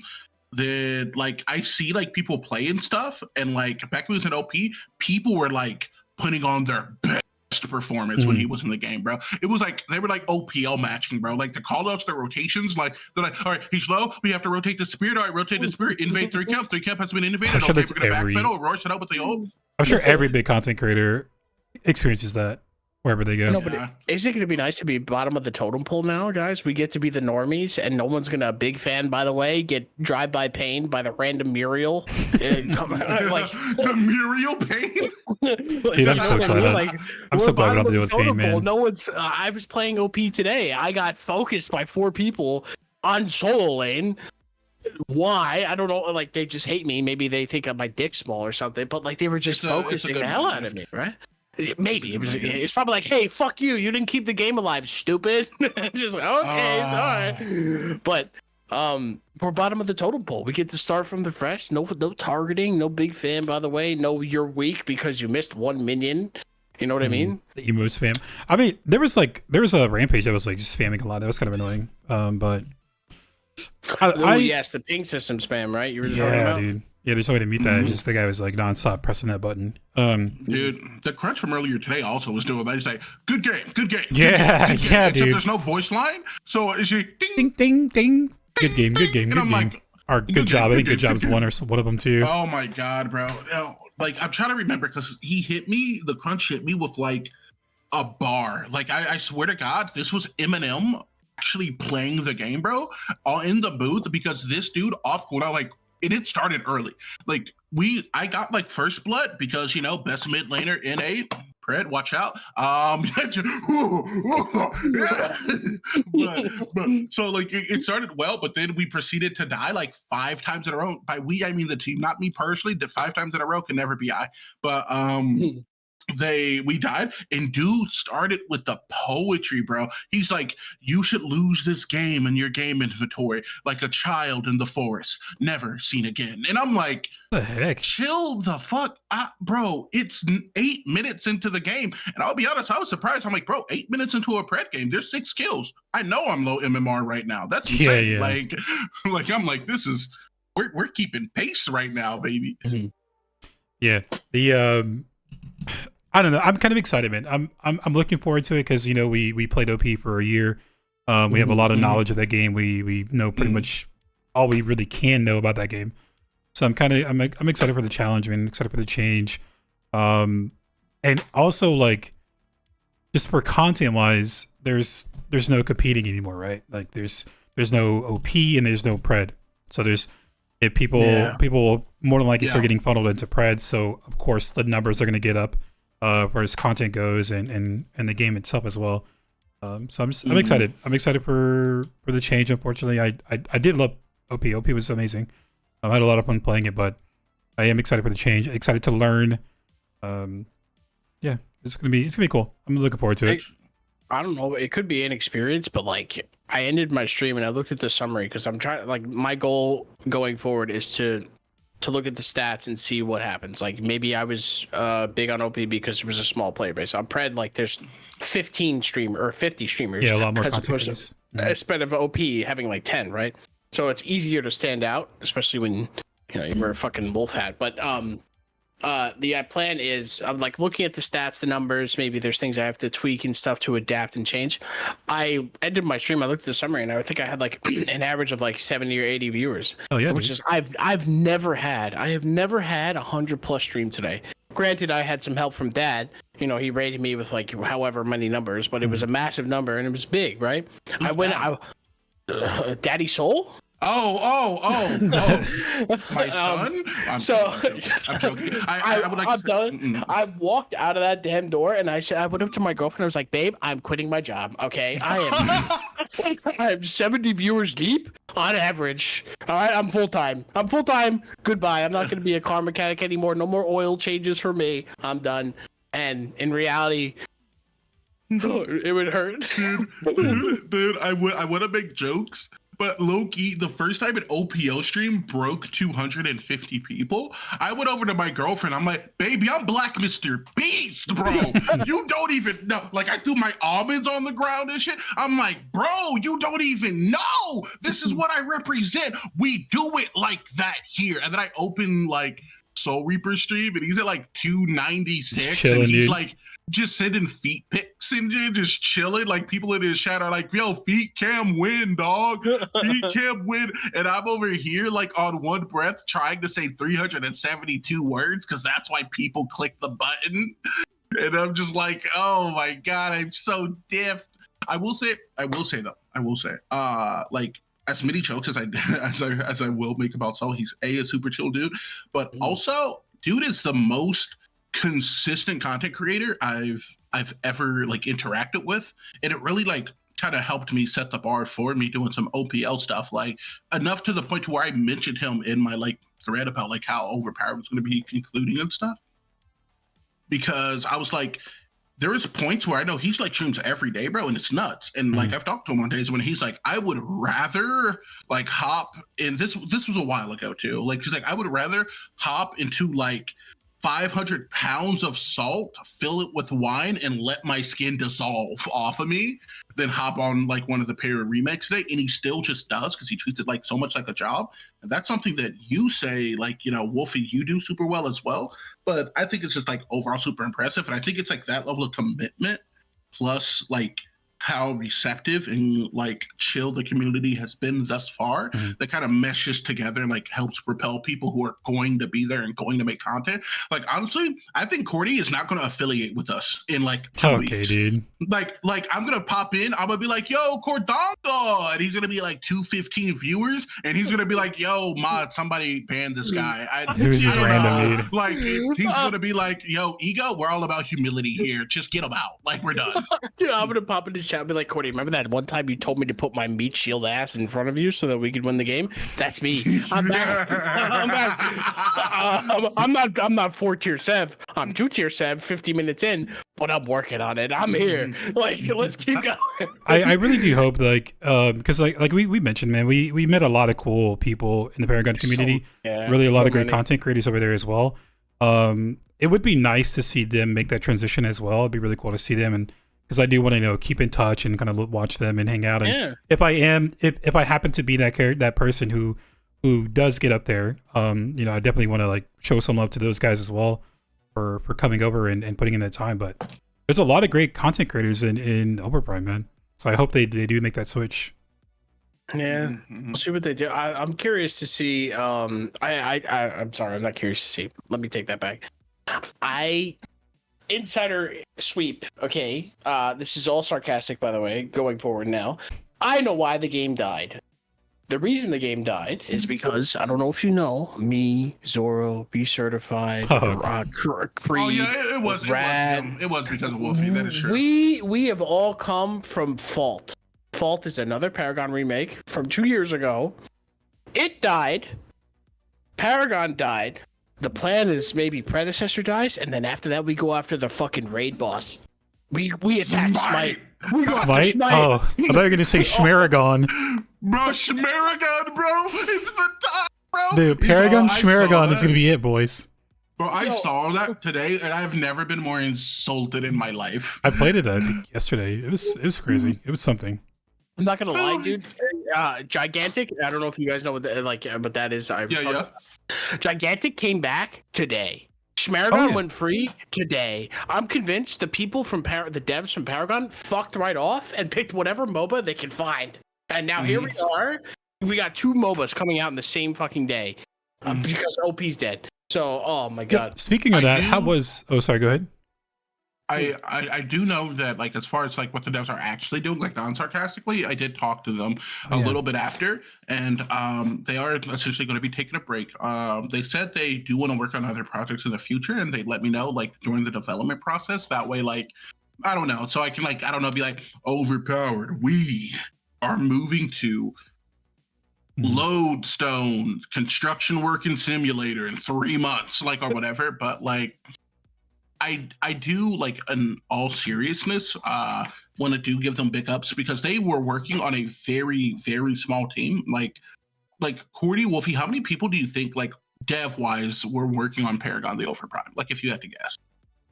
see like people play and stuff, and like back when he was in OP, people were like putting on their best performance when he was in the game, bro. It was like they were like OPL matching, bro. Like the call outs, the rotations, like they're like, all right, he's low, we have to rotate the spirit. All right, rotate the spirit, invade 3 camp. 3 camp has been invaded. I'm sure okay, we're gonna backpedal, Royce it out with the ult. I'm sure every big content creator experiences that wherever they go. No, but is it going to be nice to be bottom of the totem pole now, guys? We get to be the normies, and no one's going to, big fan, by the way, get drive-by pain by the random Muriel. Like, the Muriel pain? Dude, I'm so glad. I'm so glad we don't have to deal with pain, man. No one's. I was playing OP today. I got focused by 4 people on solo lane. Why? I don't know. Like, they just hate me. Maybe they think my dick's small or something, but like they were just focusing the hell out of me, right? Maybe it's probably like, hey, fuck you, you didn't keep the game alive, stupid. Just like, okay, all right. But we're bottom of the totem pole. We get to start from the fresh. No targeting, no big fan, by the way. No, you're weak because you missed 1 minion. You know what I mean? The emo spam. I mean, there was a rampage that was like just spamming a lot. That was kind of annoying. But yes, the ping system spam, right? You were talking about? Dude. Yeah, there's no way to meet that. It's just the guy was like nonstop pressing that button. Dude, the crunch from earlier today also was doing that. He's like, good game. Yeah, good game. yeah, Except dude. there's no voice line. So is she ding, ding, ding. Good game. And I'm like, or good job. I think good job's one of them too. Oh my God, bro. Like, I'm trying to remember because the crunch hit me with like a bar. Like, I swear to God, this was Eminem actually playing the game, bro, in the booth, because this dude off cooldown, like, it started early. Like I got like first blood because best mid laner in a PRED, watch out. but so like it started well, but then we proceeded to die like 5 times in a row. By we, I mean the team, not me personally. Did 5 times in a row can never be I. But we died, and dude started with the poetry, bro. He's like, you should lose this game in your game inventory like a child in the forest, never seen again. And I'm like, what the heck? Chill the fuck out, bro. It's 8 minutes into the game, and I'll be honest, I was surprised. I'm like, bro, 8 minutes into a PRED game, there's 6 kills. I know I'm low MMR right now. That's insane. Yeah. Like I'm like, this is we're keeping pace right now, baby. Yeah. The I don't know. I'm kind of excited, man. I'm looking forward to it because we played OP for a year. We have a lot of knowledge of that game. We know pretty much all we really can know about that game. So I'm excited for the challenge. I'm excited for the change, and also like just for content wise, there's no competing anymore, right? Like there's no OP and there's no PRED. So if people more than likely start getting funneled into PRED. So of course the numbers are going to get up. Whereas content goes and the game itself as well. So I'm excited. I'm excited for the change. Unfortunately, I did love OP. OP was amazing. I had a lot of fun playing it, but I am excited for the change. Excited to learn. Yeah, it's gonna be cool. I'm looking forward to it. I don't know. It could be inexperience, but like I ended my stream and I looked at the summary because I'm trying. Like my goal going forward is to to look at the stats and see what happens. Like maybe I was big on OP because there was a small player base. On Pred, like there's 50 streamers. Yeah, a lot more as content opposed creators. to instead of OP having like 10, right? So it's easier to stand out, especially when you wear a fucking wolf hat. But the plan is I'm like looking at the stats, the numbers. Maybe there's things I have to tweak and stuff to adapt and change. I ended my stream. I looked at the summary and I think I had like an average of like 70 or 80 viewers. Oh yeah, which dude. is I have never had 100+ stream today. Granted, I had some help from Dad. He rated me with like however many numbers, but it was a massive number and it was big, right? Daddy Soul. Oh, my son. I'm joking. I'm done. I walked out of that damn door and I went up to my girlfriend. I was like, "Babe, I'm quitting my job. Okay, I'm 70 viewers deep on average. All right, I'm full time. Goodbye. I'm not going to be a car mechanic anymore. No more oil changes for me. I'm done." And in reality, it would hurt. Dude, I want to make jokes. But low-key, the first time an OPL stream broke 250 people, I went over to my girlfriend. I'm like, "Baby, I'm Black Mr. Beast, bro. You don't even know." Like, I threw my almonds on the ground and shit. I'm like, "Bro, you don't even know. This is what I represent. We do it like that here." And then I open, like, Soul Reaper stream, and he's at, like, 296. Chilling, and he's, dude. like, just sending feet pics and just chilling. Like, people in his chat are like, "Yo, feet cam win, dog. Feet cam win." And I'm over here, like, on one breath, trying to say 372 words because that's why people click the button. And I'm just like, oh my God, I'm so diffed. I will say, like, as many jokes as I will make about Saul, he's a super chill dude, but also, dude is the most consistent content creator I've ever like interacted with, and it really like kind of helped me set the bar for me doing some OPL stuff, like enough to the point to where I mentioned him in my like thread about like how overpowered it's going to be concluding and stuff, because I was like, there is points where I know he's like streams every day, bro, and it's nuts. And like I've talked to him on days when he's like, I would rather like hop in this was a while ago too, like he's like, I would rather hop into like 500 pounds of salt, fill it with wine, and let my skin dissolve off of me, then hop on like one of the pair of remakes today. And he still just does because he treats it like so much like a job. And that's something that you say, like, Wolfie, you do super well as well. But I think it's just like overall super impressive. And I think it's like that level of commitment plus like how receptive and like chill the community has been thus far, that kind of meshes together and like helps propel people who are going to be there and going to make content. Like, honestly, I think Cordy is not going to affiliate with us in like 2 weeks. Dude. Like I'm going to pop in, I'm going to be like, "Yo, Cordongo," and he's going to be like 215 viewers, and he's going to be like, "Yo, mod, somebody ban this guy." Who's just random, dude? Like, he's going to be like, "Yo, Ego, we're all about humility here. Just get him out. Like, we're done." Dude, I'm gonna pop in the chat and be like, "Cordy, remember that one time you told me to put my meat shield ass in front of you so that we could win the game? That's me. I'm back. I'm back. I'm not 4-tier Sev. I'm 2-tier Sev. 50 minutes in, but I'm working on it. I'm here. Like, let's keep going." I really do hope, like, because like we mentioned, man, we met a lot of cool people in the Paragon community. Really, a lot of great content creators over there as well. It would be nice to see them make that transition as well. It'd be really cool to see them, and because I do want to keep in touch and kind of watch them and hang out. And if I happen to be that person who does get up there, I definitely want to like show some love to those guys as well for coming over and putting in that time. But there's a lot of great content creators in Overprime, man. So I hope they do make that switch. Yeah, we'll see what they do. I'm curious to see. I'm sorry, I'm not curious to see. Let me take that back. Insider sweep. Okay, this is all sarcastic, by the way. Going forward now, I know why the game died. The reason the game died is because, I don't know if you know, me, Zoro, Be Certified, Creed, it was because of Wolfie. That is true. We have all come from Fault. Fault is another Paragon remake from 2 years ago. It died. Paragon died. The plan is maybe Predecessor dies, and then after that we go after the fucking raid boss. We attack Smite. We go after Smite. Oh, I thought you were gonna say Schmaragon. Bro, Schmaragon, bro. It's the time. bro. Dude, Paragon Schmaragon is gonna be it, boys. Bro, I saw that today, and I've never been more insulted in my life. I played it, I think, yesterday. It was crazy. It was something. I'm not gonna lie, dude. Gigantic. I don't know if you guys know what but that is. Yeah. Gigantic came back today. Schmaragon yeah. went free today. I'm convinced the people from the devs from Paragon fucked right off and picked whatever MOBA they could find. And now here we are. We got 2 MOBAs coming out in the same fucking day because OP's dead. So, oh my god. Yeah, speaking of that, how was? Oh, sorry. Go ahead. I do know that, like, as far as like what the devs are actually doing, like non-sarcastically, I did talk to them a little bit after, and they are essentially going to be taking a break. They said they do want to work on other projects in the future, and they let me know like during the development process. That way, like, I don't know, so I can, like, I don't know, be like, overpowered. We are moving to Lodestone construction working simulator in 3 months, like, or whatever. But like, I do, like, in all seriousness, want to do give them big ups because they were working on a very, very small team. Like Cordy, Wolfie, how many people do you think, like, dev wise, were working on Paragon the Overprime? Like, if you had to guess.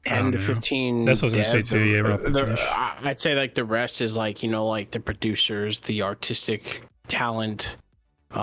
10 to 15. That's what I was gonna say too. Yeah, I'd say like the rest is like, you know, like the producers, the artistic talent, you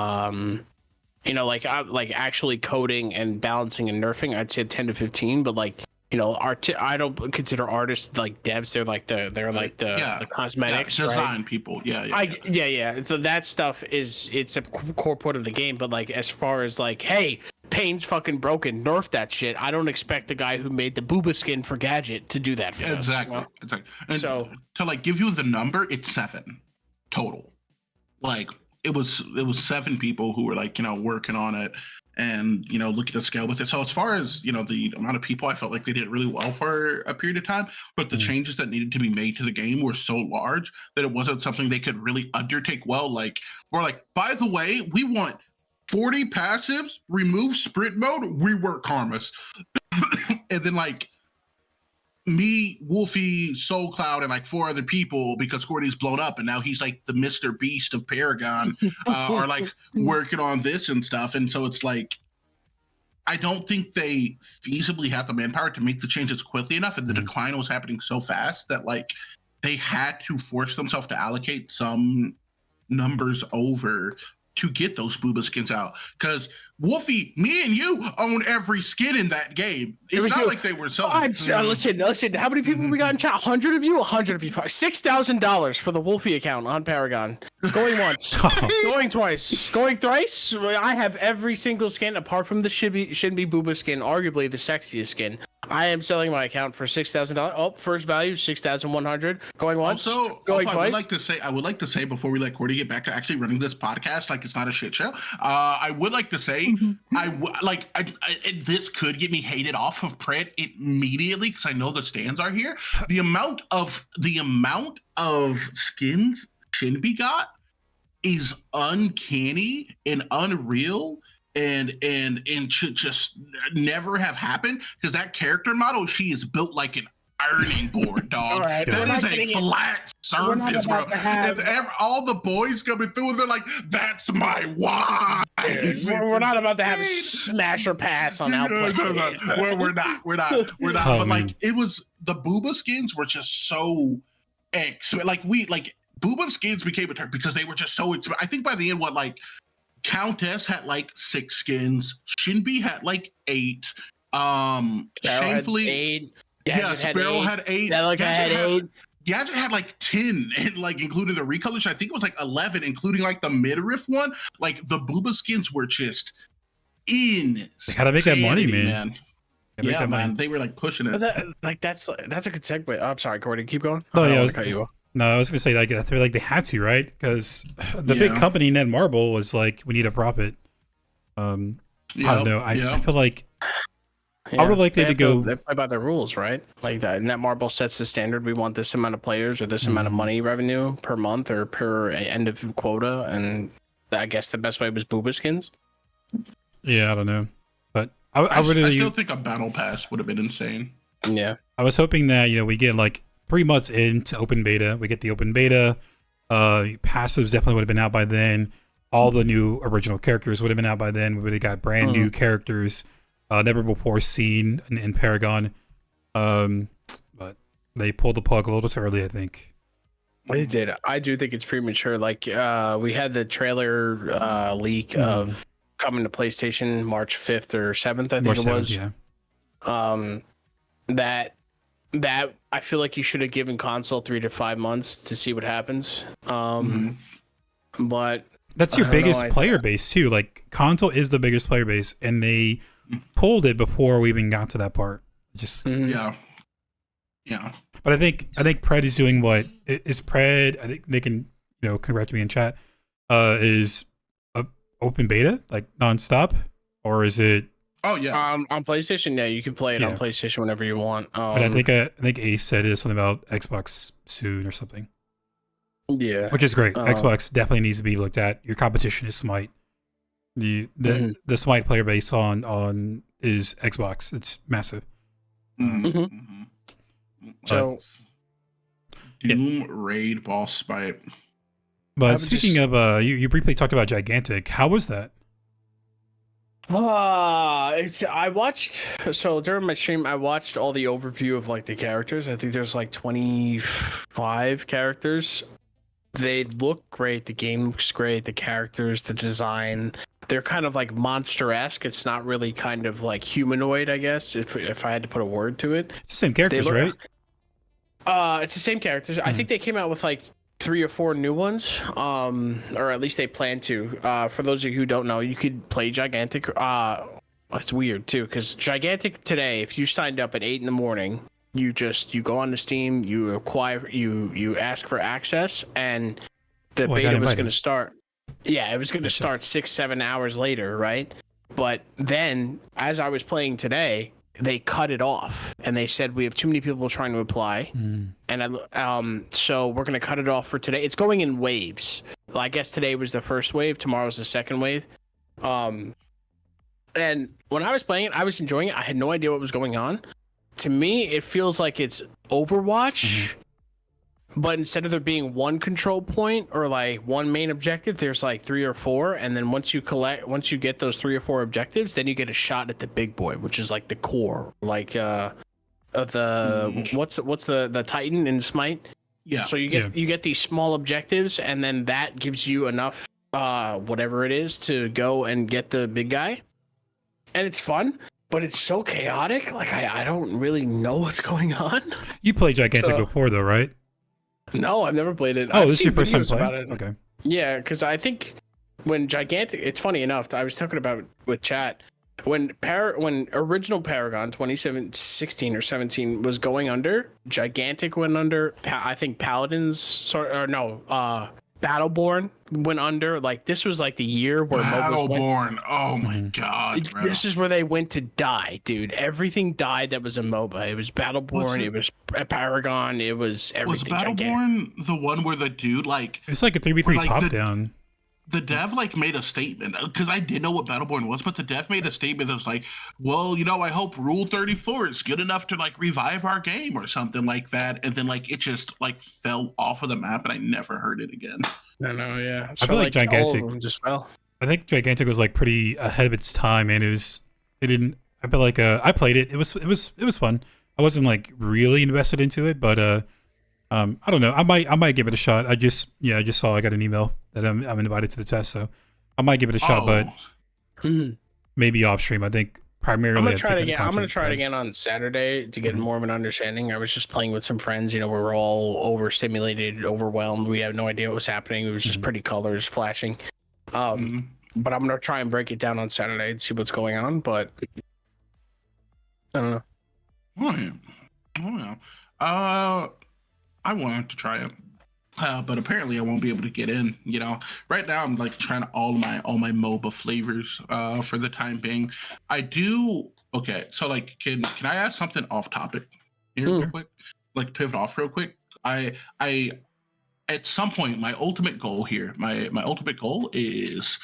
know, like actually coding and balancing and nerfing. I'd say 10 to 15, but like, you know, I don't consider artists like devs. They're like the cosmetics, design right? people. Yeah. So that stuff it's a core part of the game. But like, as far as like, hey, Pain's fucking broken, nerf that shit. I don't expect the guy who made the booba skin for Gadget to do that for us. Exactly. And so to like give you the number, it's 7 total. Like, it was 7 people who were, like, you know, working on it and, you know, looking to scale with it. So as far as, you know, the amount of people, I felt like they did really well for a period of time, but the changes that needed to be made to the game were so large that it wasn't something they could really undertake well. Like, we're like, by the way, we want 40 passives, remove sprint mode, rework karmas. And then, like, me, Wolfie, Soul Cloud, and like 4 other people, because Cordy's blown up and now he's like the Mr. Beast of Paragon, are like working on this and stuff. And so it's like, I don't think they feasibly had the manpower to make the changes quickly enough, and the decline was happening so fast that, like, they had to force themselves to allocate some numbers over to get those booba skins out. Because Wolfie, me and you own every skin in that game. It's not like they were selling. Listen. How many people we got in chat? 100 of you. 100 of you. $6,000 for the Wolfie account on Paragon. Going once, going twice, going thrice. I have every single skin apart from the Shinbi booba skin, arguably the sexiest skin. I am selling my account for $6,000. Oh, first value $6,100. Going once. Going twice. I would like to say before we let Cordy get back to actually running this podcast, like it's not a shit show. I would like to say, this could get me hated off of PRED immediately because I know the stands are here. The amount of skins Shinbi got is uncanny and unreal. And should just never have happened because that character model, she is built like an ironing board, dog. Right, that is a flat surface, bro. All the boys coming through, and they're like, "That's my wife." We're not about to have a smasher pass on Outplayed. No. We're not. But like, it was, the booba skins were just so booba skins became a term because they were just so expensive. I think by the end, Countess had like 6 skins. Shinbi had like 8. Shamefully, Sparrow had 8. Gadget had like 10, and like including the recolors. I think it was like 11, including like the midriff one. Like, the booba skins were just in. They gotta make that money, man. Yeah, man. They were like pushing it. That's a good segue. Oh, I'm sorry, Cordy. Keep going. Oh, yeah. No, I was gonna say, like, I feel like they had to, right? Because the big company, Netmarble, was like, we need a profit. I don't know. I feel like I would like to go. They play by the rules, right? Like that. Netmarble sets the standard. We want this amount of players or this amount of money revenue per month or per end of quota, and I guess the best way was booba skins. Yeah, I don't know, but I still think a battle pass would have been insane. Yeah, I was hoping that we get like 3 months into open beta, we get the open beta. Passives definitely would have been out by then. all the new original characters would have been out by then. We would have got brand new characters, never before seen in Paragon. But they pulled the plug a little too early, I think. They did. I do think it's premature. Like, we had the trailer leak of coming to PlayStation March 5th or 7th, I think March it 7th, was. yeah. That I feel like you should have given console 3 to 5 months to see what happens. But that's your biggest player base too. Like, console is the biggest player base, and they pulled it before we even got to that part. Just yeah. But I think PRED is doing what is PRED. I think they can correct me in chat. Is a open beta like nonstop, or is it? Oh yeah. On PlayStation, yeah, you can play it on PlayStation whenever you want. But I think Ace said it is something about Xbox soon or something. Yeah, which is great. Xbox definitely needs to be looked at. Your competition is Smite. The Smite player base on is Xbox. It's massive. So Doom raid boss fight. But speaking of, you briefly talked about Gigantic. How was that? I watched, so during my stream, I watched all the overview of like the characters. I think there's like 25 characters. They look great. The game looks great. The characters, the design, they're kind of like monster-esque. It's not really kind of like humanoid, I guess, if I had to put a word to it. It's the same characters, right? It's the same characters. I think they came out with like 3 or 4 new ones, or at least they plan to. For those of you who don't know, you could play Gigantic. It's weird too, because Gigantic today, if you signed up at 8 in the morning, you go on to Steam, you acquire, you ask for access, and the beta was going to start. Yeah, it was going to start 6-7 hours later, right? But then, as I was playing today, they cut it off, and they said we have too many people trying to apply, and so we're going to cut it off for today. It's going in waves. Well, I guess today was the first wave, tomorrow's the second wave. And when I was playing it, I was enjoying it. I had no idea what was going on. To me, it feels like it's Overwatch, but instead of there being one control point or like one main objective, there's like 3 or 4, and then once you get those 3 or 4 objectives, then you get a shot at the big boy, which is like the core, like what's the Titan in Smite. Yeah. So you get these small objectives, and then that gives you enough whatever it is to go and get the big guy, and it's fun. But it's so chaotic. Like I don't really know what's going on. You played Gigantic before, though, right? No, I've never played it. Oh, this is your first time playing? It. Okay. Yeah, because I think when Gigantic, it's funny enough, I was talking about with chat, when original Paragon 2016 or 17 was going under, Gigantic went under, I think Paladins, Battleborn went under. Like, this was like the year where Battleborn, oh my god, bro. This is where they went to die, dude. Everything died that was a MOBA. It was Battleborn, it was Paragon, it was everything. Was Battleborn the one where the dude it's like a 3v3 top down. The dev made a statement, because I didn't know what Battleborn was, but the dev made a statement that was like, well, I hope Rule 34 is good enough to revive our game or something like that, and then it just fell off of the map, and I never heard it again. I know, yeah. So I feel like Gigantic just fell. I think Gigantic was pretty ahead of its time, and I feel like I played it. It was fun. I wasn't really invested into it, but I don't know. I might give it a shot. I just saw I got an email that I'm invited to the test, so I might give it a shot, but maybe off stream. I think primarily I'm gonna try it again. I'm gonna try it again on Saturday to get more of an understanding. I was just playing with some friends. We were all overstimulated, overwhelmed. We had no idea what was happening. It was just pretty colors flashing. But I'm gonna try and break it down on Saturday and see what's going on. But I don't know. Oh yeah. I wanted to try it, but apparently I won't be able to get in. Right now I'm trying all my MOBA flavors for the time being. I do. Okay, so can I ask something off topic here real quick? Pivot off real quick. I at some point my ultimate goal here, my ultimate goal is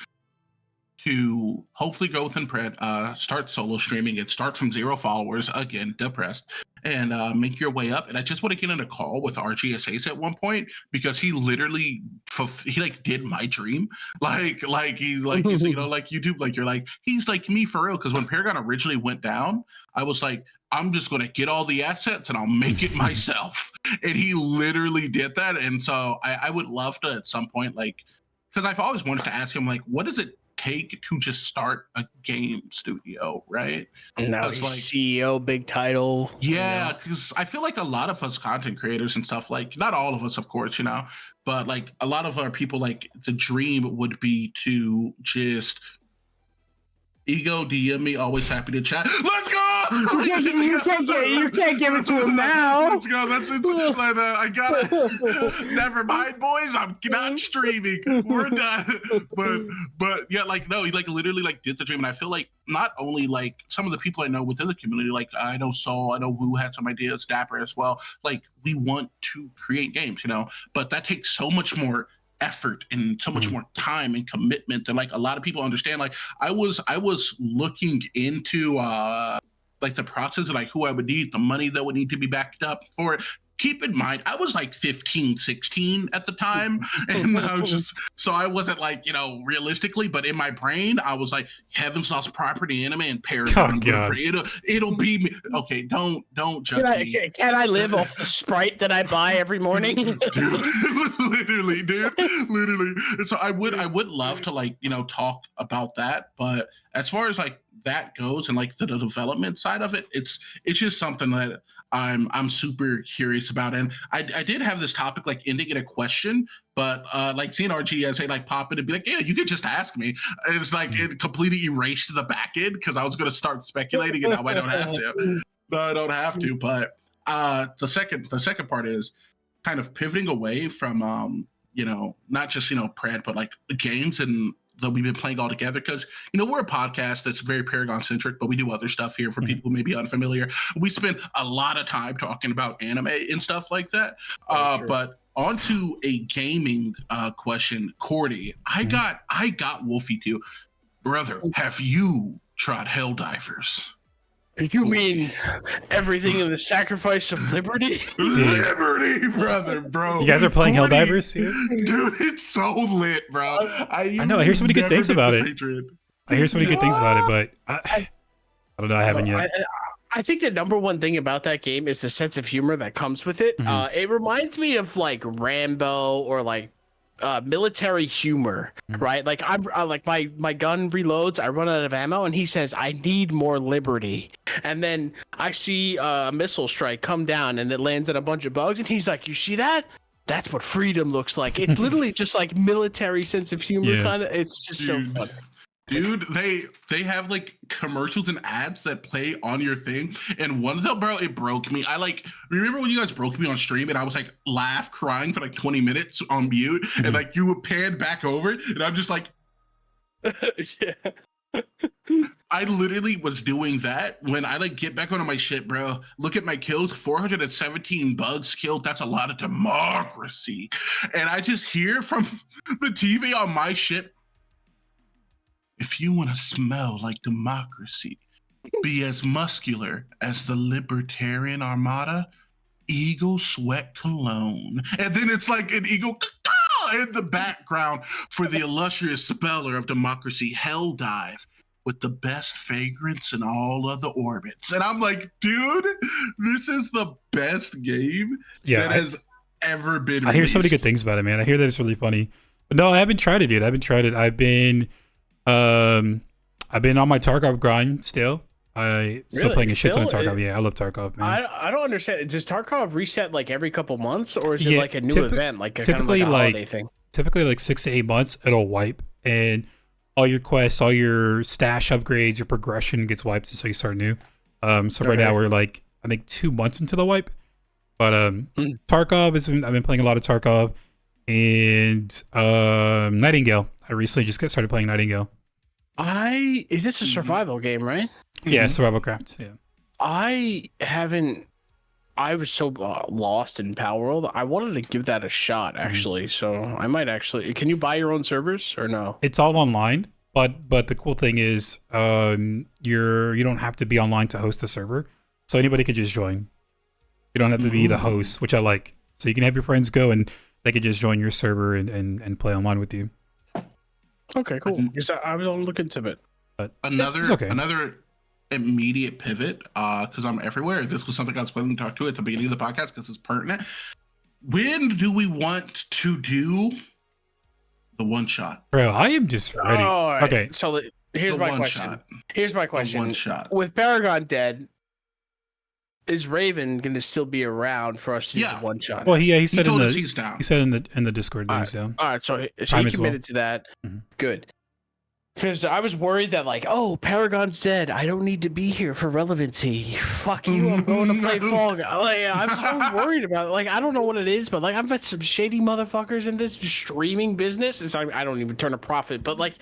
to hopefully go within PRED, start solo streaming and start from 0 followers, again, depressed, and make your way up. And I just want to get in a call with RGSAs at one point because he literally he like did my dream. Like he's you know, like YouTube, like you're like, he's like me for real. Because when Paragon originally went down, I was like, I'm just gonna get all the assets and I'll make it myself. And he literally did that. And so I would love to at some point, like, because I've always wanted to ask him, like, what does it take to just start a game studio, right? Now he's like CEO, big title. Yeah, because I feel like a lot of us content creators and stuff, like, not all of us, of course, you know, but like a lot of our people, like, the dream would be to just ego DM me, always happy to chat. Let's go! You can't give it to him now. Let's go. That's it. But, I gotta. Never mind, boys. I'm not streaming. We're done. But yeah, like no, he like literally like did the dream, and I feel like not only like some of the people I know within the community, like I know Soul, I know Woo had some ideas, Dapper as well. Like we want to create games, you know, but that takes so much more effort and so much more time and commitment than like a lot of people understand. Like I was looking into like the process of like who I would need, the money that would need to be backed up for it. Keep in mind, I was like 15, 16 at the time. And I was just, so I wasn't like, you know, realistically, but in my brain, I was like, Heaven's Lost Property anime and Paragon. It'll be me. Okay, don't judge me. Can I live off the Sprite that I buy every morning? Literally, dude. Literally. And so I would love to like, you know, talk about that. But as far as like that goes and like the development side of it, it's just something that I'm super curious about. And I did have this topic like ending in a question, but like seeing RGSA like pop in and be like, yeah, you could just ask me. And it's like it completely erased the back end because I was gonna start speculating and now I don't have to. No, I don't have to. But the second part is kind of pivoting away from you know, not just, you know, PRED, but like the games and that we've been playing all together, because you know we're a podcast that's very Paragon centric, but we do other stuff here for people who may be unfamiliar. We spend a lot of time talking about anime and stuff like that. Sure. But onto a gaming question, Cordy, I got Wolfie too, brother. Have you tried Helldivers? You mean everything in the sacrifice of liberty? Liberty, brother, bro. You guys are playing Helldivers here? Dude, it's so lit, bro. I know. I hear so many good things about it. I hear so many good things about it, but I don't know. I haven't yet. I think the number one thing about that game is the sense of humor that comes with it. It reminds me of like Rambo or like military humor, right? Like I like my gun reloads, I run out of ammo, and he says, "I need more liberty." And then I see a missile strike come down, and it lands on a bunch of bugs, and he's like, "You see that? That's what freedom looks like." It's literally just like military sense of humor, kind of. It's just so funny. Dude, they have like commercials and ads that play on your thing, and one of them, bro, it broke me. I like remember when you guys broke me on stream, and I was like crying for like 20 minutes on mute, and like you would pan back over, and I'm just like, yeah. I literally was doing that when I like get back onto my shit, bro. Look at my kills, 417 bugs killed. That's a lot of democracy, and I just hear from the TV on my shit. If you want to smell like democracy, be as muscular as the Libertarian Armada, Eagle Sweat Cologne. And then it's like an eagle in the background for the illustrious speller of democracy, Helldive, with the best fragrance in all of the orbits. And I'm like, dude, this is the best game that has ever been released. I hear so many good things about it, man. I hear that it's really funny. But no, I haven't tried it yet. I've been on my Tarkov grind still. Still playing a shit ton of Tarkov. Yeah, I love Tarkov, man. I don't understand. Does Tarkov reset like every couple months, or is it like a new event, like typically kind of like a holiday thing? Typically like 6 to 8 months, it'll wipe, and all your quests, all your stash upgrades, your progression gets wiped, so you start new. So right now we're like I think 2 months into the wipe, but Tarkov I've been playing a lot of Tarkov, and Nightingale. I recently just started playing Nightingale. Is this a survival game, right? Yeah, survival craft. Yeah. I was so lost in Power World. I wanted to give that a shot, actually. So I might actually. Can you buy your own servers or no? It's all online, But the cool thing is, you don't have to be online to host a server, so anybody could just join. You don't have to be the host, which I like. So you can have your friends go and they could just join your server and play online with you. Okay, cool. Because I will look into it. But another immediate pivot, because I'm everywhere. This was something I was planning to talk to at the beginning of the podcast because it's pertinent. When do we want to do the one shot? Bro, I am just ready. All right. Okay. So here's my question. Here's my question. One shot. With Paragon dead, is Raven going to still be around for us to do the one shot? Well, he said told us he's down. He said in the Discord that he's down. All right, so he committed to that. Mm-hmm. Good. Because I was worried that, like, oh, Paragon's dead. I don't need to be here for relevancy. Fuck you. I'm going to play Fall Guys. Like, I'm so worried about it. Like, I don't know what it is, but, like, I've met some shady motherfuckers in this streaming business. It's like, I don't even turn a profit, but, like,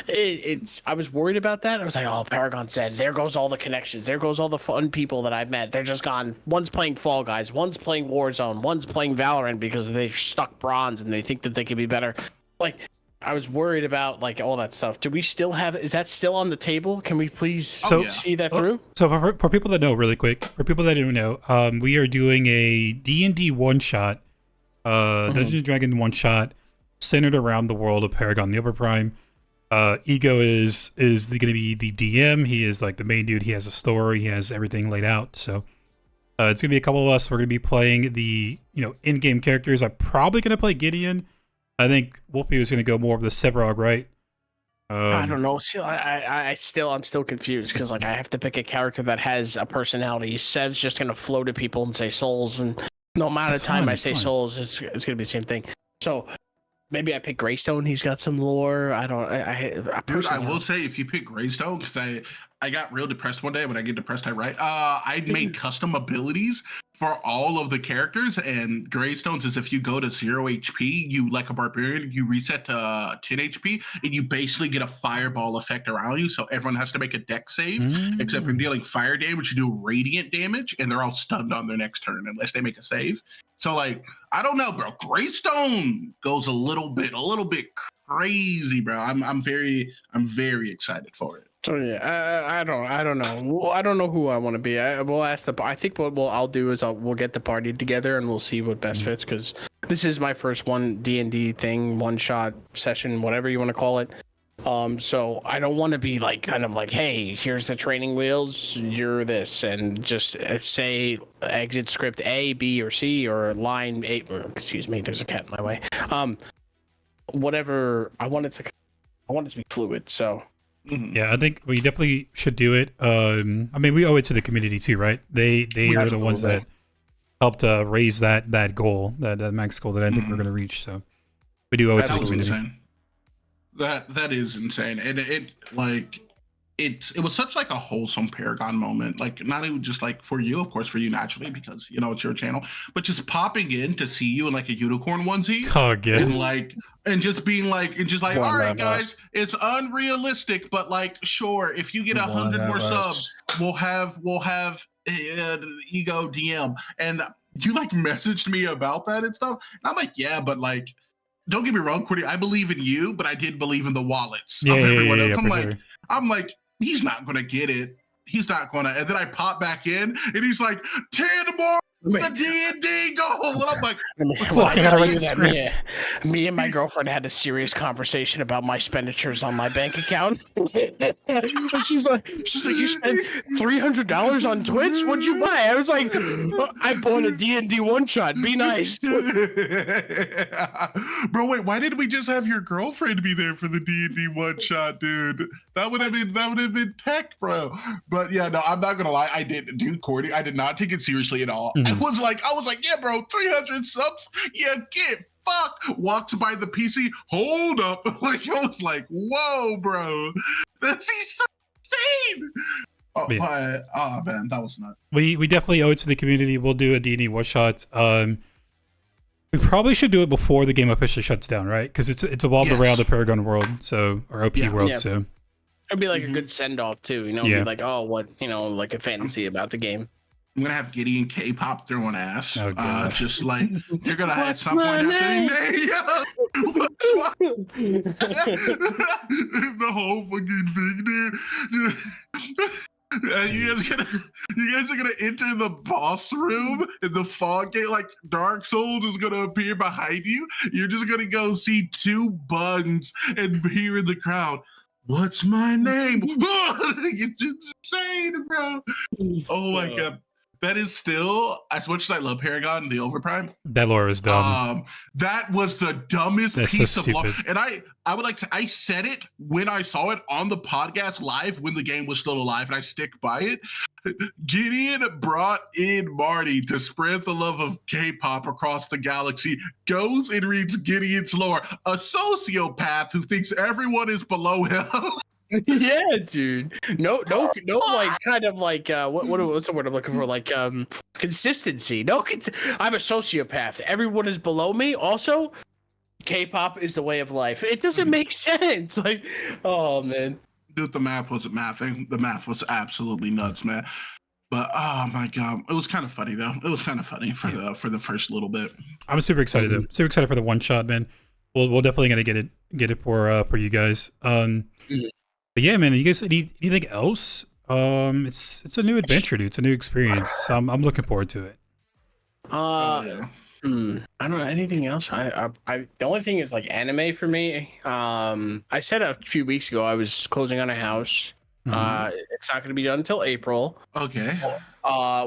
I was worried about that. I was like, oh, Paragon's dead. There goes all the connections. There goes all the fun people that I've met. They're just gone. One's playing Fall Guys. One's playing Warzone. One's playing Valorant because they stuck bronze and they think that they could be better. Like, I was worried about like all that stuff. Do we still have? Is that still on the table? Can we please see that through? So for people that know, really quick, for people that don't know, we are doing a D&D one shot, Dungeons and Dragons one shot, centered around the world of Paragon the Overprime. Ego is going to be the DM. He is like the main dude. He has a story. He has everything laid out. So it's going to be a couple of us. We're going to be playing the in-game characters. I'm probably going to play Gideon. I think Wolfie was going to go more of the Sevrog, right? I don't know. See, I'm still confused because like I have to pick a character that has a personality. Sev's just going to float at people and say souls, and no amount of time I say souls, it's going to be the same thing. So maybe I pick Greystone. He's got some lore. I don't. Dude, I will say if you pick Greystone, because I got real depressed one day. When I get depressed, I write. I made custom abilities for all of the characters, and Greystones is if you go to 0 HP, you like a barbarian, you reset to 10 HP, and you basically get a fireball effect around you. So everyone has to make a dex save, except for dealing fire damage, you do radiant damage, and they're all stunned on their next turn unless they make a save. So like, I don't know, bro. Greystone goes a little bit crazy, bro. I'm very excited for it. So yeah, I don't know. Well, I don't know who I want to be. We'll ask I think what I'll do is we'll get the party together and we'll see what best fits, because this is my first D&D thing, one shot session, whatever you want to call it. So I don't want to be like kind of like, hey, here's the training wheels, you're this, and just say exit script A, B, or C, or line 8. Excuse me, there's a cat in my way. Whatever. I want it to be fluid. So. Yeah, I think we definitely should do it. I mean, we owe it to the community too, right? They are the ones that helped raise that goal, that max goal that I think we're going to reach. So we do owe it to the community. Insane. That is insane, and it was such like a wholesome Paragon moment. Like not even just like for you, of course, for you naturally because it's your channel, but just popping in to see you in like a unicorn onesie, and just being like, all right, guys, it's unrealistic, but like, sure, if you get 100 more subs, we'll have Ego DM, and you like messaged me about that and stuff, and I'm like, yeah, but like, don't get me wrong, Courtney, I believe in you, but I did believe in the wallets of everyone else. I'm like, he's not gonna get it. He's not gonna. And then I pop back in, and he's like, 10 more. The D&D goal, and I'm like, me and my girlfriend had a serious conversation about my expenditures on my bank account. she's like, you spent $300 on Twitch? What'd you buy? I was like, I bought a D&D one shot. Be nice, bro. Wait, why didn't we just have your girlfriend be there for the D&D one shot, dude? That would have been tech, bro. But yeah, no, I'm not gonna lie. I did, dude, Cordy. I did not take it seriously at all. I was like, yeah, bro, 300 subs, yeah, get fucked. Walks by the PC, hold up. Like, I was like, whoa, bro, that's insane. Oh man, that was nuts. We definitely owe it to the community. We'll do a D&D one shot. We probably should do it before the game officially shuts down, right? Because it's evolved around the Paragon world, or OP world, so. It'd be like a good send off too, be like, oh, what, like a fantasy about the game. I'm gonna have Gideon K-pop throwing ass. Oh, God. Just like you're gonna at What's some point my have name? the whole fucking thing, dude. You guys are gonna enter the boss room and the fog gate, like Dark Souls is gonna appear behind you. You're just gonna go see two buns and hear in the crowd, "What's my name?" It's just insane, bro. Oh my god. That is still, as much as I love Paragon, the Overprime. That lore is dumb. That was the dumbest That's so piece of law. stupid. And I would like to, I said it when I saw it on the podcast live when the game was still alive, and I stick by it. Gideon brought in Marty to spread the love of K-pop across the galaxy, goes and reads Gideon's lore, a sociopath who thinks everyone is below him. Yeah, dude. No, like kind of like what's the word I'm looking for? Like consistency. I'm a sociopath. Everyone is below me. Also, K-pop is the way of life. It doesn't make sense. Like, oh man. Dude, the math wasn't mathing. The math was absolutely nuts, man. But oh my god, it was kind of funny though. It was kind of funny for the first little bit. I'm super excited though. Super excited for the one shot, man. We'll definitely gonna get it for you guys. But yeah, man, you guys need anything else? It's a new adventure, dude. It's a new experience. I'm looking forward to it. I don't know anything else. I the only thing is like anime for me. I said a few weeks ago I was closing on a house. It's not going to be done until April. Okay.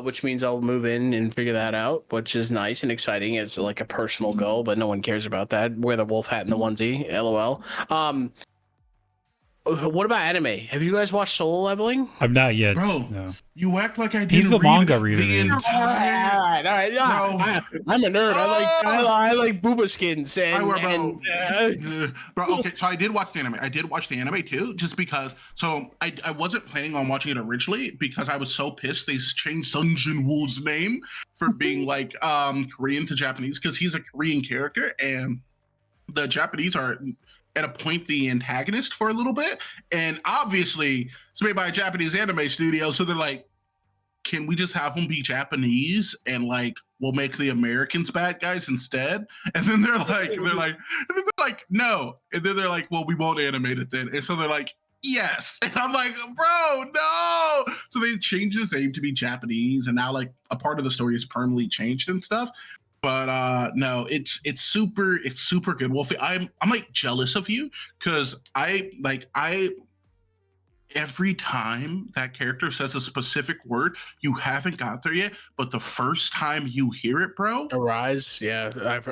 Which means I'll move in and figure that out, which is nice and exciting. It's like a personal goal, but no one cares about that. Wear the wolf hat and the onesie, LOL. What about anime? Have you guys watched Solo Leveling? I'm not yet. Bro, no. You act like I didn't. He's the read manga reader, the man. entire- All right. I'm a nerd. I like booba skins Bro, okay, so I did watch the anime. I did watch the anime too, just because. So I wasn't planning on watching it originally because I was so pissed they changed Sun Jin-woo's name for being like Korean to Japanese because he's a Korean character and the Japanese are at a point the antagonist for a little bit, and obviously it's made by a Japanese anime studio, so they're like, can we just have them be Japanese and like we'll make the Americans bad guys instead? And then they're like no, and then they're like, well, we won't animate it then, and so they're like, yes, and I'm like, bro, no. So they changed his name to be Japanese, and now like a part of the story is permanently changed and stuff. But no, it's super good, Wolfie. I'm like jealous of you because I every time that character says a specific word, you haven't got there yet, but the first time you hear it, bro, Arise. Yeah, I've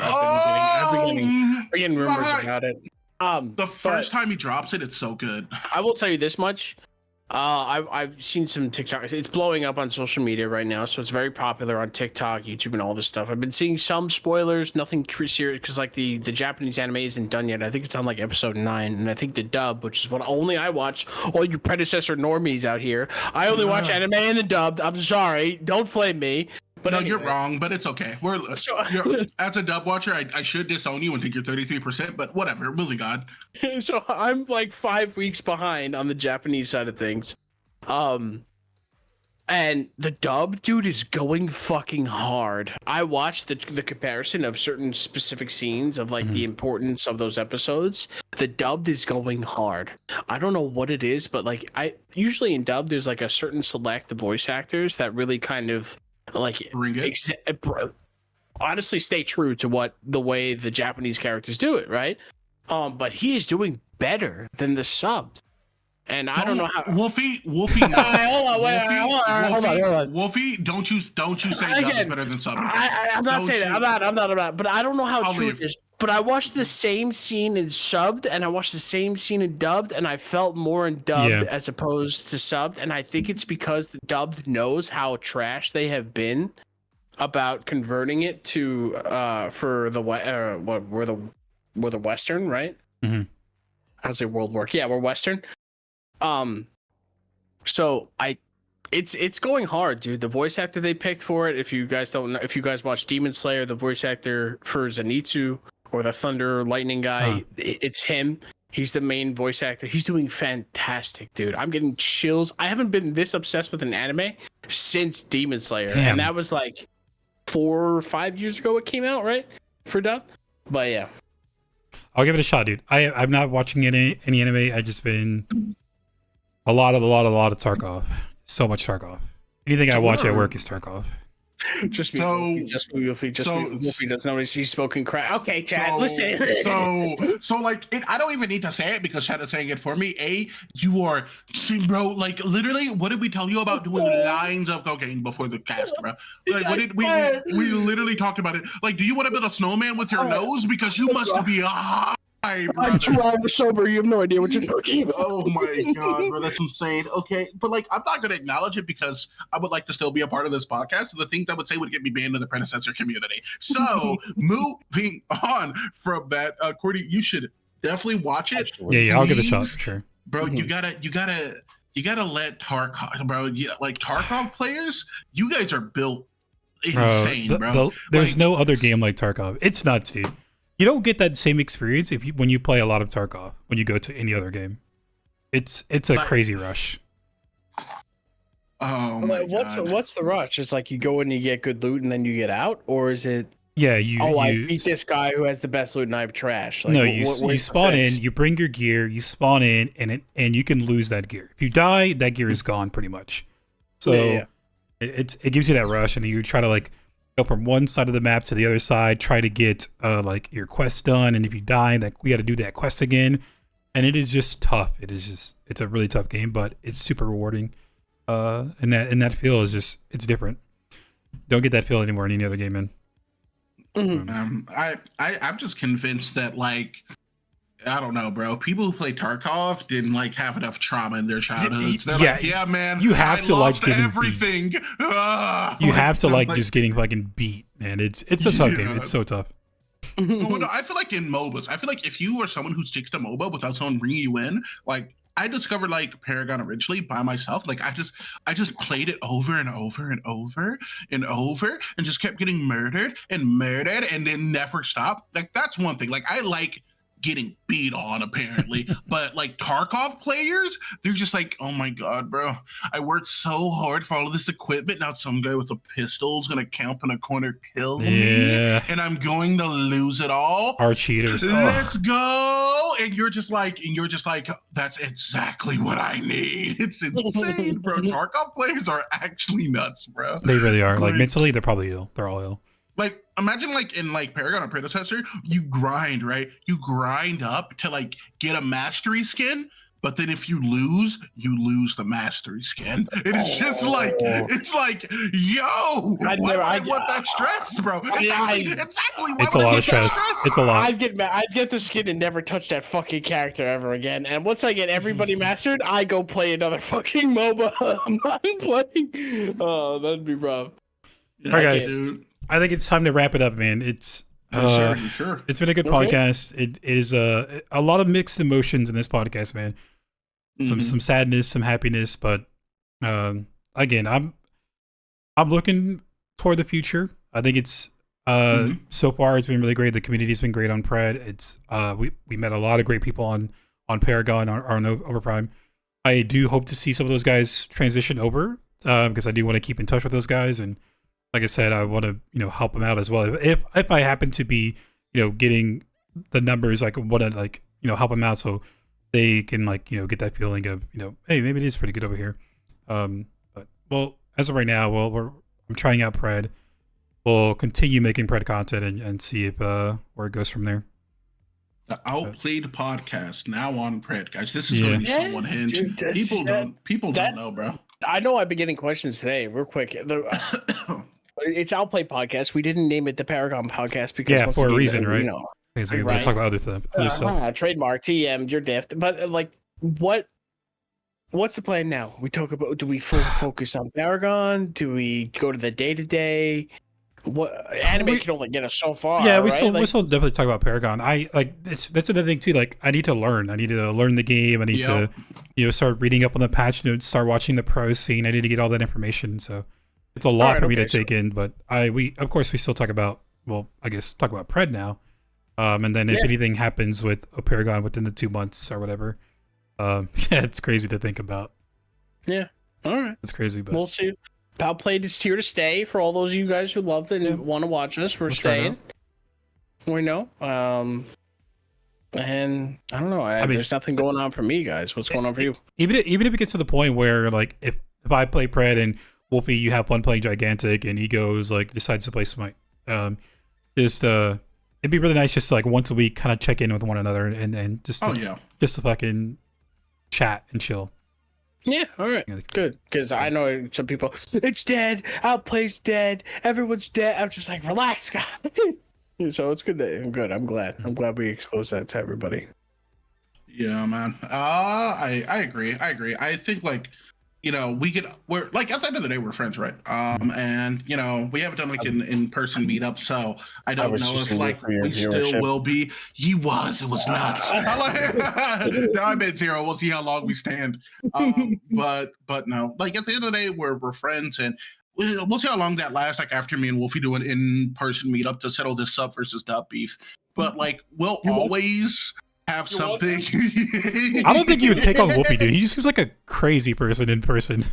been getting rumors about it. The first time he drops it, it's so good. I will tell you this much. I've seen some TikToks. It's blowing up on social media right now, so it's very popular on TikTok, YouTube, and all this stuff. I've been seeing some spoilers, nothing serious, because like the Japanese anime isn't done yet. I think it's on like episode 9, and I think the dub, which is what only I watch. All you predecessor normies out here, I only watch anime and the dubbed. I'm sorry, don't flame me. But no, anyway. You're wrong, but it's okay. As a dub watcher, I should disown you and take your 33%, but whatever, moving on. So I'm like 5 weeks behind on the Japanese side of things. And the dub, dude, is going fucking hard. I watched the comparison of certain specific scenes of like the importance of those episodes. The dubbed is going hard. I don't know what it is, but like I usually in dub, there's like a certain select voice actors that really kind of like honestly stay true to what the way the Japanese characters do it, right? But he is doing better than the subs, and I don't know how. Wolfie, no. Hold on. Wolfie, don't you say dub is better than sub? I'm not saying that. I'm not. But I don't know how true it is. But I watched the same scene in subbed, and I watched the same scene in dubbed, and I felt more in dubbed as opposed to subbed, and I think it's because the dubbed knows how trash they have been about converting it to for the we're the Western, right? I'd say world work. Yeah, we're Western. So it's going hard, dude. The voice actor they picked for it, if you guys don't know, if you guys watch Demon Slayer, the voice actor for Zenitsu or the Thunder Lightning guy, it's him. He's the main voice actor. He's doing fantastic, dude. I'm getting chills. I haven't been this obsessed with an anime since Demon Slayer, Damn. and that was like 4 or 5 years ago. It came out, right, for dub. But yeah, I'll give it a shot, dude. I'm not watching any anime. I just been a lot of Tarkov. So much Tarkov. Anything I watch at work is Tarkov. just me, Wolfie doesn't know he's spoken crap. Okay, Chad, listen. So like, I don't even need to say it because Chad is saying it for me. You are, see, bro. Like, literally, what did we tell you about doing lines of cocaine before the cast, bro? Like, what did we literally talked about it? Like, do you want to build a snowman with your nose? Because you must be high. I'm 2 hours sober. You have no idea what you're talking about. Oh my god, bro, that's insane. Okay, but like, I'm not gonna acknowledge it because I would like to still be a part of this podcast. And the things I would say would get me banned in the predecessor community. So moving on from that, Cordy, you should definitely watch it. Yeah, I'll give it a shot for sure, bro. You gotta let Tarkov, bro. Yeah, like Tarkov players, you guys are built insane, bro. There's no other game like Tarkov. It's nuts, dude. You don't get that same experience when you play a lot of Tarkov when you go to any other game. It's a crazy rush. Oh my god. What's the rush? It's like you go in, you get good loot, and then you get out, or is it? Yeah, I beat this guy who has the best loot, and I have trash. Like, no, you spawn in, you bring your gear, you spawn in, and you can lose that gear. If you die, that gear is gone pretty much. So it gives you that rush, and you try to like go from one side of the map to the other side, try to get like your quest done, and if you die, that we got to do that quest again, and it is just tough. It's a really tough game, but it's super rewarding. And that feel is just, it's different. Don't get that feel anymore in any other game, man. I'm just convinced that, like, I don't know, bro. People who play Tarkov didn't like have enough trauma in their childhoods. They're like, yeah, man, you have to like getting everything. You have to like just getting fucking beat, man. It's a tough game. It's so tough. No, I feel like in MOBAs, I feel like if you are someone who sticks to MOBA without someone bringing you in, like I discovered like Paragon originally by myself. Like I just played it over and over and over and over and just kept getting murdered and then never stopped. Like that's one thing. Like I like getting beat on apparently, but like Tarkov players, they're just like, oh my god, bro, I worked so hard for all of this equipment. Now some guy with a pistol is gonna camp in a corner, kill me, and I'm going to lose it all. Our cheaters. Let's go. And you're just like, that's exactly what I need. It's insane, bro. Tarkov players are actually nuts, bro. They really are. Like mentally, they're probably ill. They're all ill. Like, imagine like in like Paragon or Predecessor, you grind, right? You grind up to like get a mastery skin, but then if you lose the mastery skin. It's just like, it's like, yo, why would I want that stress, bro? Exactly. It's a lot of stress. It's a lot. I'd get the skin and never touch that fucking character ever again. And once I get everybody mastered, I go play another fucking MOBA. I'm not playing. Oh, that'd be rough. All right, guys. I think it's time to wrap it up, man. It's sure. It's been a good podcast. It is a lot of mixed emotions in this podcast, man. Some sadness, some happiness, but again, I'm looking toward the future. I think it's so far it's been really great. The community's been great on PRED. It's we met a lot of great people on Paragon on Overprime. I do hope to see some of those guys transition over because I do want to keep in touch with those guys, and like I said, I want to help them out as well. If I happen to be getting the numbers, like want to help them out so they can get that feeling of hey, maybe it is pretty good over here. But well, as of right now, I'm trying out PRED. We'll continue making PRED content and see if where it goes from there. The Outplayed podcast now on PRED, guys. This is going to be someone hinge. People don't know, bro. I know I've been getting questions today. Real quick, it's Outplayed podcast. We didn't name it the Paragon podcast because for a reason, right? Because we want to talk about other stuff. Trademark TM, you're diffed. But like, what's the plan now? We talk about. Do we focus on Paragon? Do we go to the day? What anime can only get us so far? Yeah, we right? still definitely talk about Paragon. That's another thing too. Like, I need to learn. I need to learn the game. I need to start reading up on the patch notes, start watching the pro scene. I need to get all that information. So it's a lot for me to take in. But we still talk about talk about PRED now. And then if anything happens with a Paragon within the 2 months or whatever, it's crazy to think about. Yeah. All right. It's crazy, but we'll see. Outplayed is here to stay for all those of you guys who love and want to watch us. We're staying. We know. And I don't know. I mean, there's nothing going on for me, guys. What's going on for you? Even if it gets to the point where, like, if I play Pred and Wolfie, you have one playing Gigantic, and Egos like decides to play Smite, it'd be really nice just to, like, once a week kind of check in with one another and just just to fucking chat and chill. Yeah, all right, good. Because I know some people, it's dead. Outplay's dead. Everyone's dead. I'm just like, relax, guys. So it's good. I'm good. I'm glad. I'm glad we exposed that to everybody. Yeah, man. I agree. I think, like, you know, we're like, at the end of the day, we're friends, right? And, you know, we haven't done like an in-person meetup, so I don't know if, like, we still will be. It was nuts. Now I'm at 0. We'll see how long we stand. But no, like, at the end of the day, we're friends, and we'll see how long that lasts. Like, after me and Wolfie do an in-person meetup to settle this sub versus dub beef. But, like, we'll always have something. I don't think you would take on Whoopi, dude. He just seems like a crazy person in person.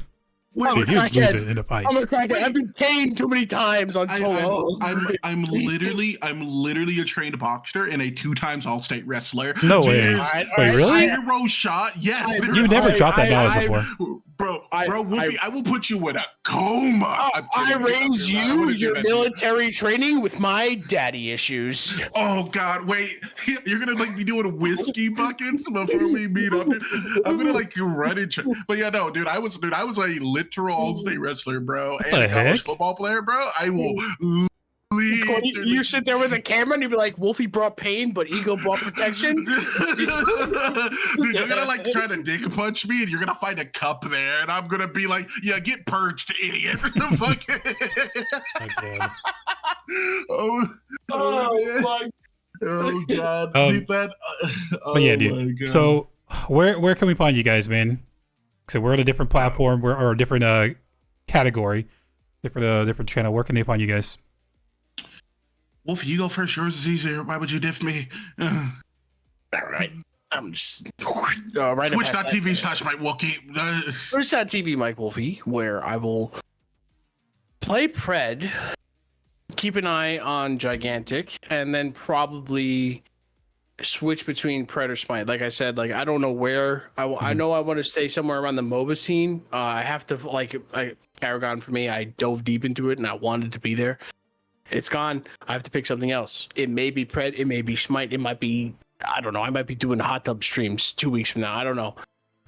Dude, he would lose it in a fight. I'm a crackhead. I've been caned too many times on solo. I'm literally a trained boxer and a 2-time all-state wrestler. No way. Wait, really? 0 shot. Yes. You never dropped that knowledge before. Bro, Wolfie, I will put you in a coma. I raised your military training with my daddy issues. Oh God, wait! You're gonna, like, be doing whiskey buckets before we meet up. I'm gonna, like, run and check. But yeah, no, dude, I was a literal all-state wrestler, bro, and a college football player, bro. I will. You sit there with a camera and you'd be like, Wolfie brought pain, but Ego brought protection. Dude, you're gonna, like, try to dick punch me, and you're gonna find a cup there, and I'm gonna be like, yeah, get purged, idiot. Oh my. Oh God. But yeah, dude. So where can we find you guys, man? So we're at a different platform, or a different category, different channel. Where can they find you guys? Wolfie, you go first. Yours is easier. Why would you diff me? All right. I'm just right. Twitch.tv/ Mike Wolfie. Twitch.tv Mike Wolfie, where I will play Pred, keep an eye on Gigantic, and then probably switch between Pred or Smite. Like I said, like, I don't know where. I know I want to stay somewhere around the MOBA scene. I have to, like Paragon for me. I dove deep into it and I wanted to be there. It's gone. I have to pick something else. It may be Pred. It may be Smite. It might be, I don't know. I might be doing hot tub streams 2 weeks from now. I don't know.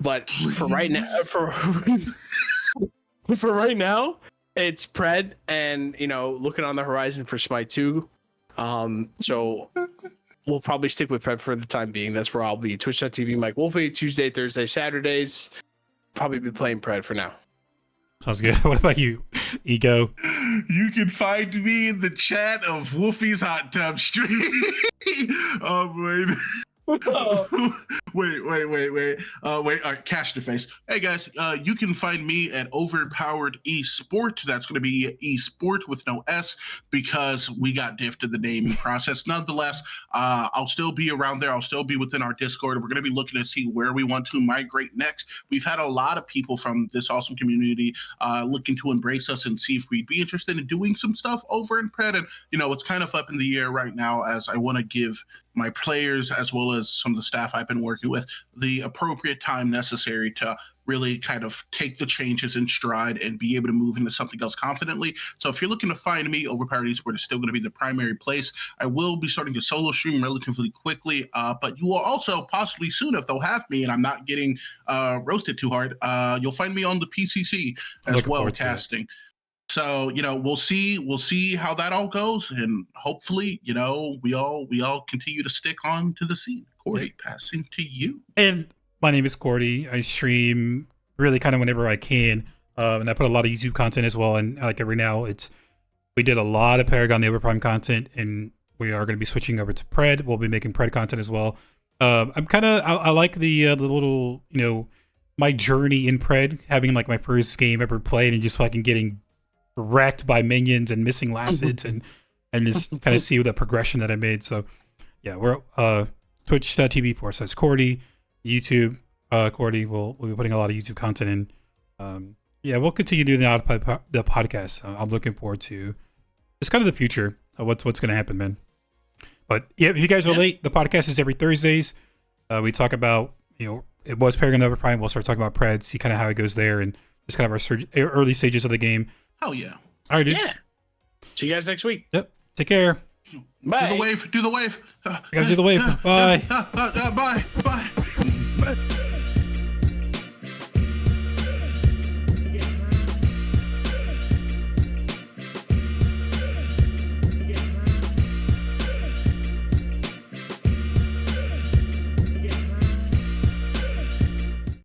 But for right now, for right now, it's Pred, and, you know, looking on the horizon for Smite 2. So we'll probably stick with Pred for the time being. That's where I'll be. Twitch.tv Mike Wolfie, Tuesday, Thursday, Saturdays. Probably be playing Pred for now. Sounds good. What about you, Ego? You can find me in the chat of Wolfie's hot tub stream. Oh, wait. Wait. All right, Cash to face. Hey guys, you can find me at Overpowered Esport. That's going to be Esport with no S, because we got diffed in the naming process. Nonetheless, I'll still be around there. I'll still be within our Discord. We're going to be looking to see where we want to migrate next. We've had a lot of people from this awesome community looking to embrace us and see if we'd be interested in doing some stuff over in Pred. And, you know, it's kind of up in the air right now, as I want to give my players, as well as some of the staff I've been working with, the appropriate time necessary to really kind of take the changes in stride and be able to move into something else confidently. So if you're looking to find me, Overpowered Esport is still going to be the primary place. I will be starting to solo stream relatively quickly, but you will also possibly soon, if they'll have me and I'm not getting roasted too hard, you'll find me on the PCC as well, casting. So, you know, we'll see how that all goes, and hopefully, you know, we all continue to stick on to the scene. Cordy, passing to you. And my name is Cordy. I stream really kind of whenever I can, and I put a lot of YouTube content as well. And like every now, we did a lot of Paragon the Overprime content, and we are going to be switching over to Pred. We'll be making Pred content as well. I like the little, you know, my journey in Pred, having like my first game ever played and just fucking getting wrecked by minions and missing last hits, and just kind of see the progression that I made. So yeah, we're Twitch.tv/Cordy, YouTube. Cordy will be putting a lot of YouTube content in. Yeah, we'll continue doing the podcast. I'm looking forward to. It's kind of the future of what's going to happen, man. But yeah, if you guys are late, the podcast is every Thursdays. We talk about, it was Paragon Never Prime. We'll start talking about PRED, see kind of how it goes there, and just kind of our early stages of the game. Hell yeah. All right, dudes. Yeah. See you guys next week. Yep. Take care. Bye. Do the wave. You guys do the wave. Bye. Bye.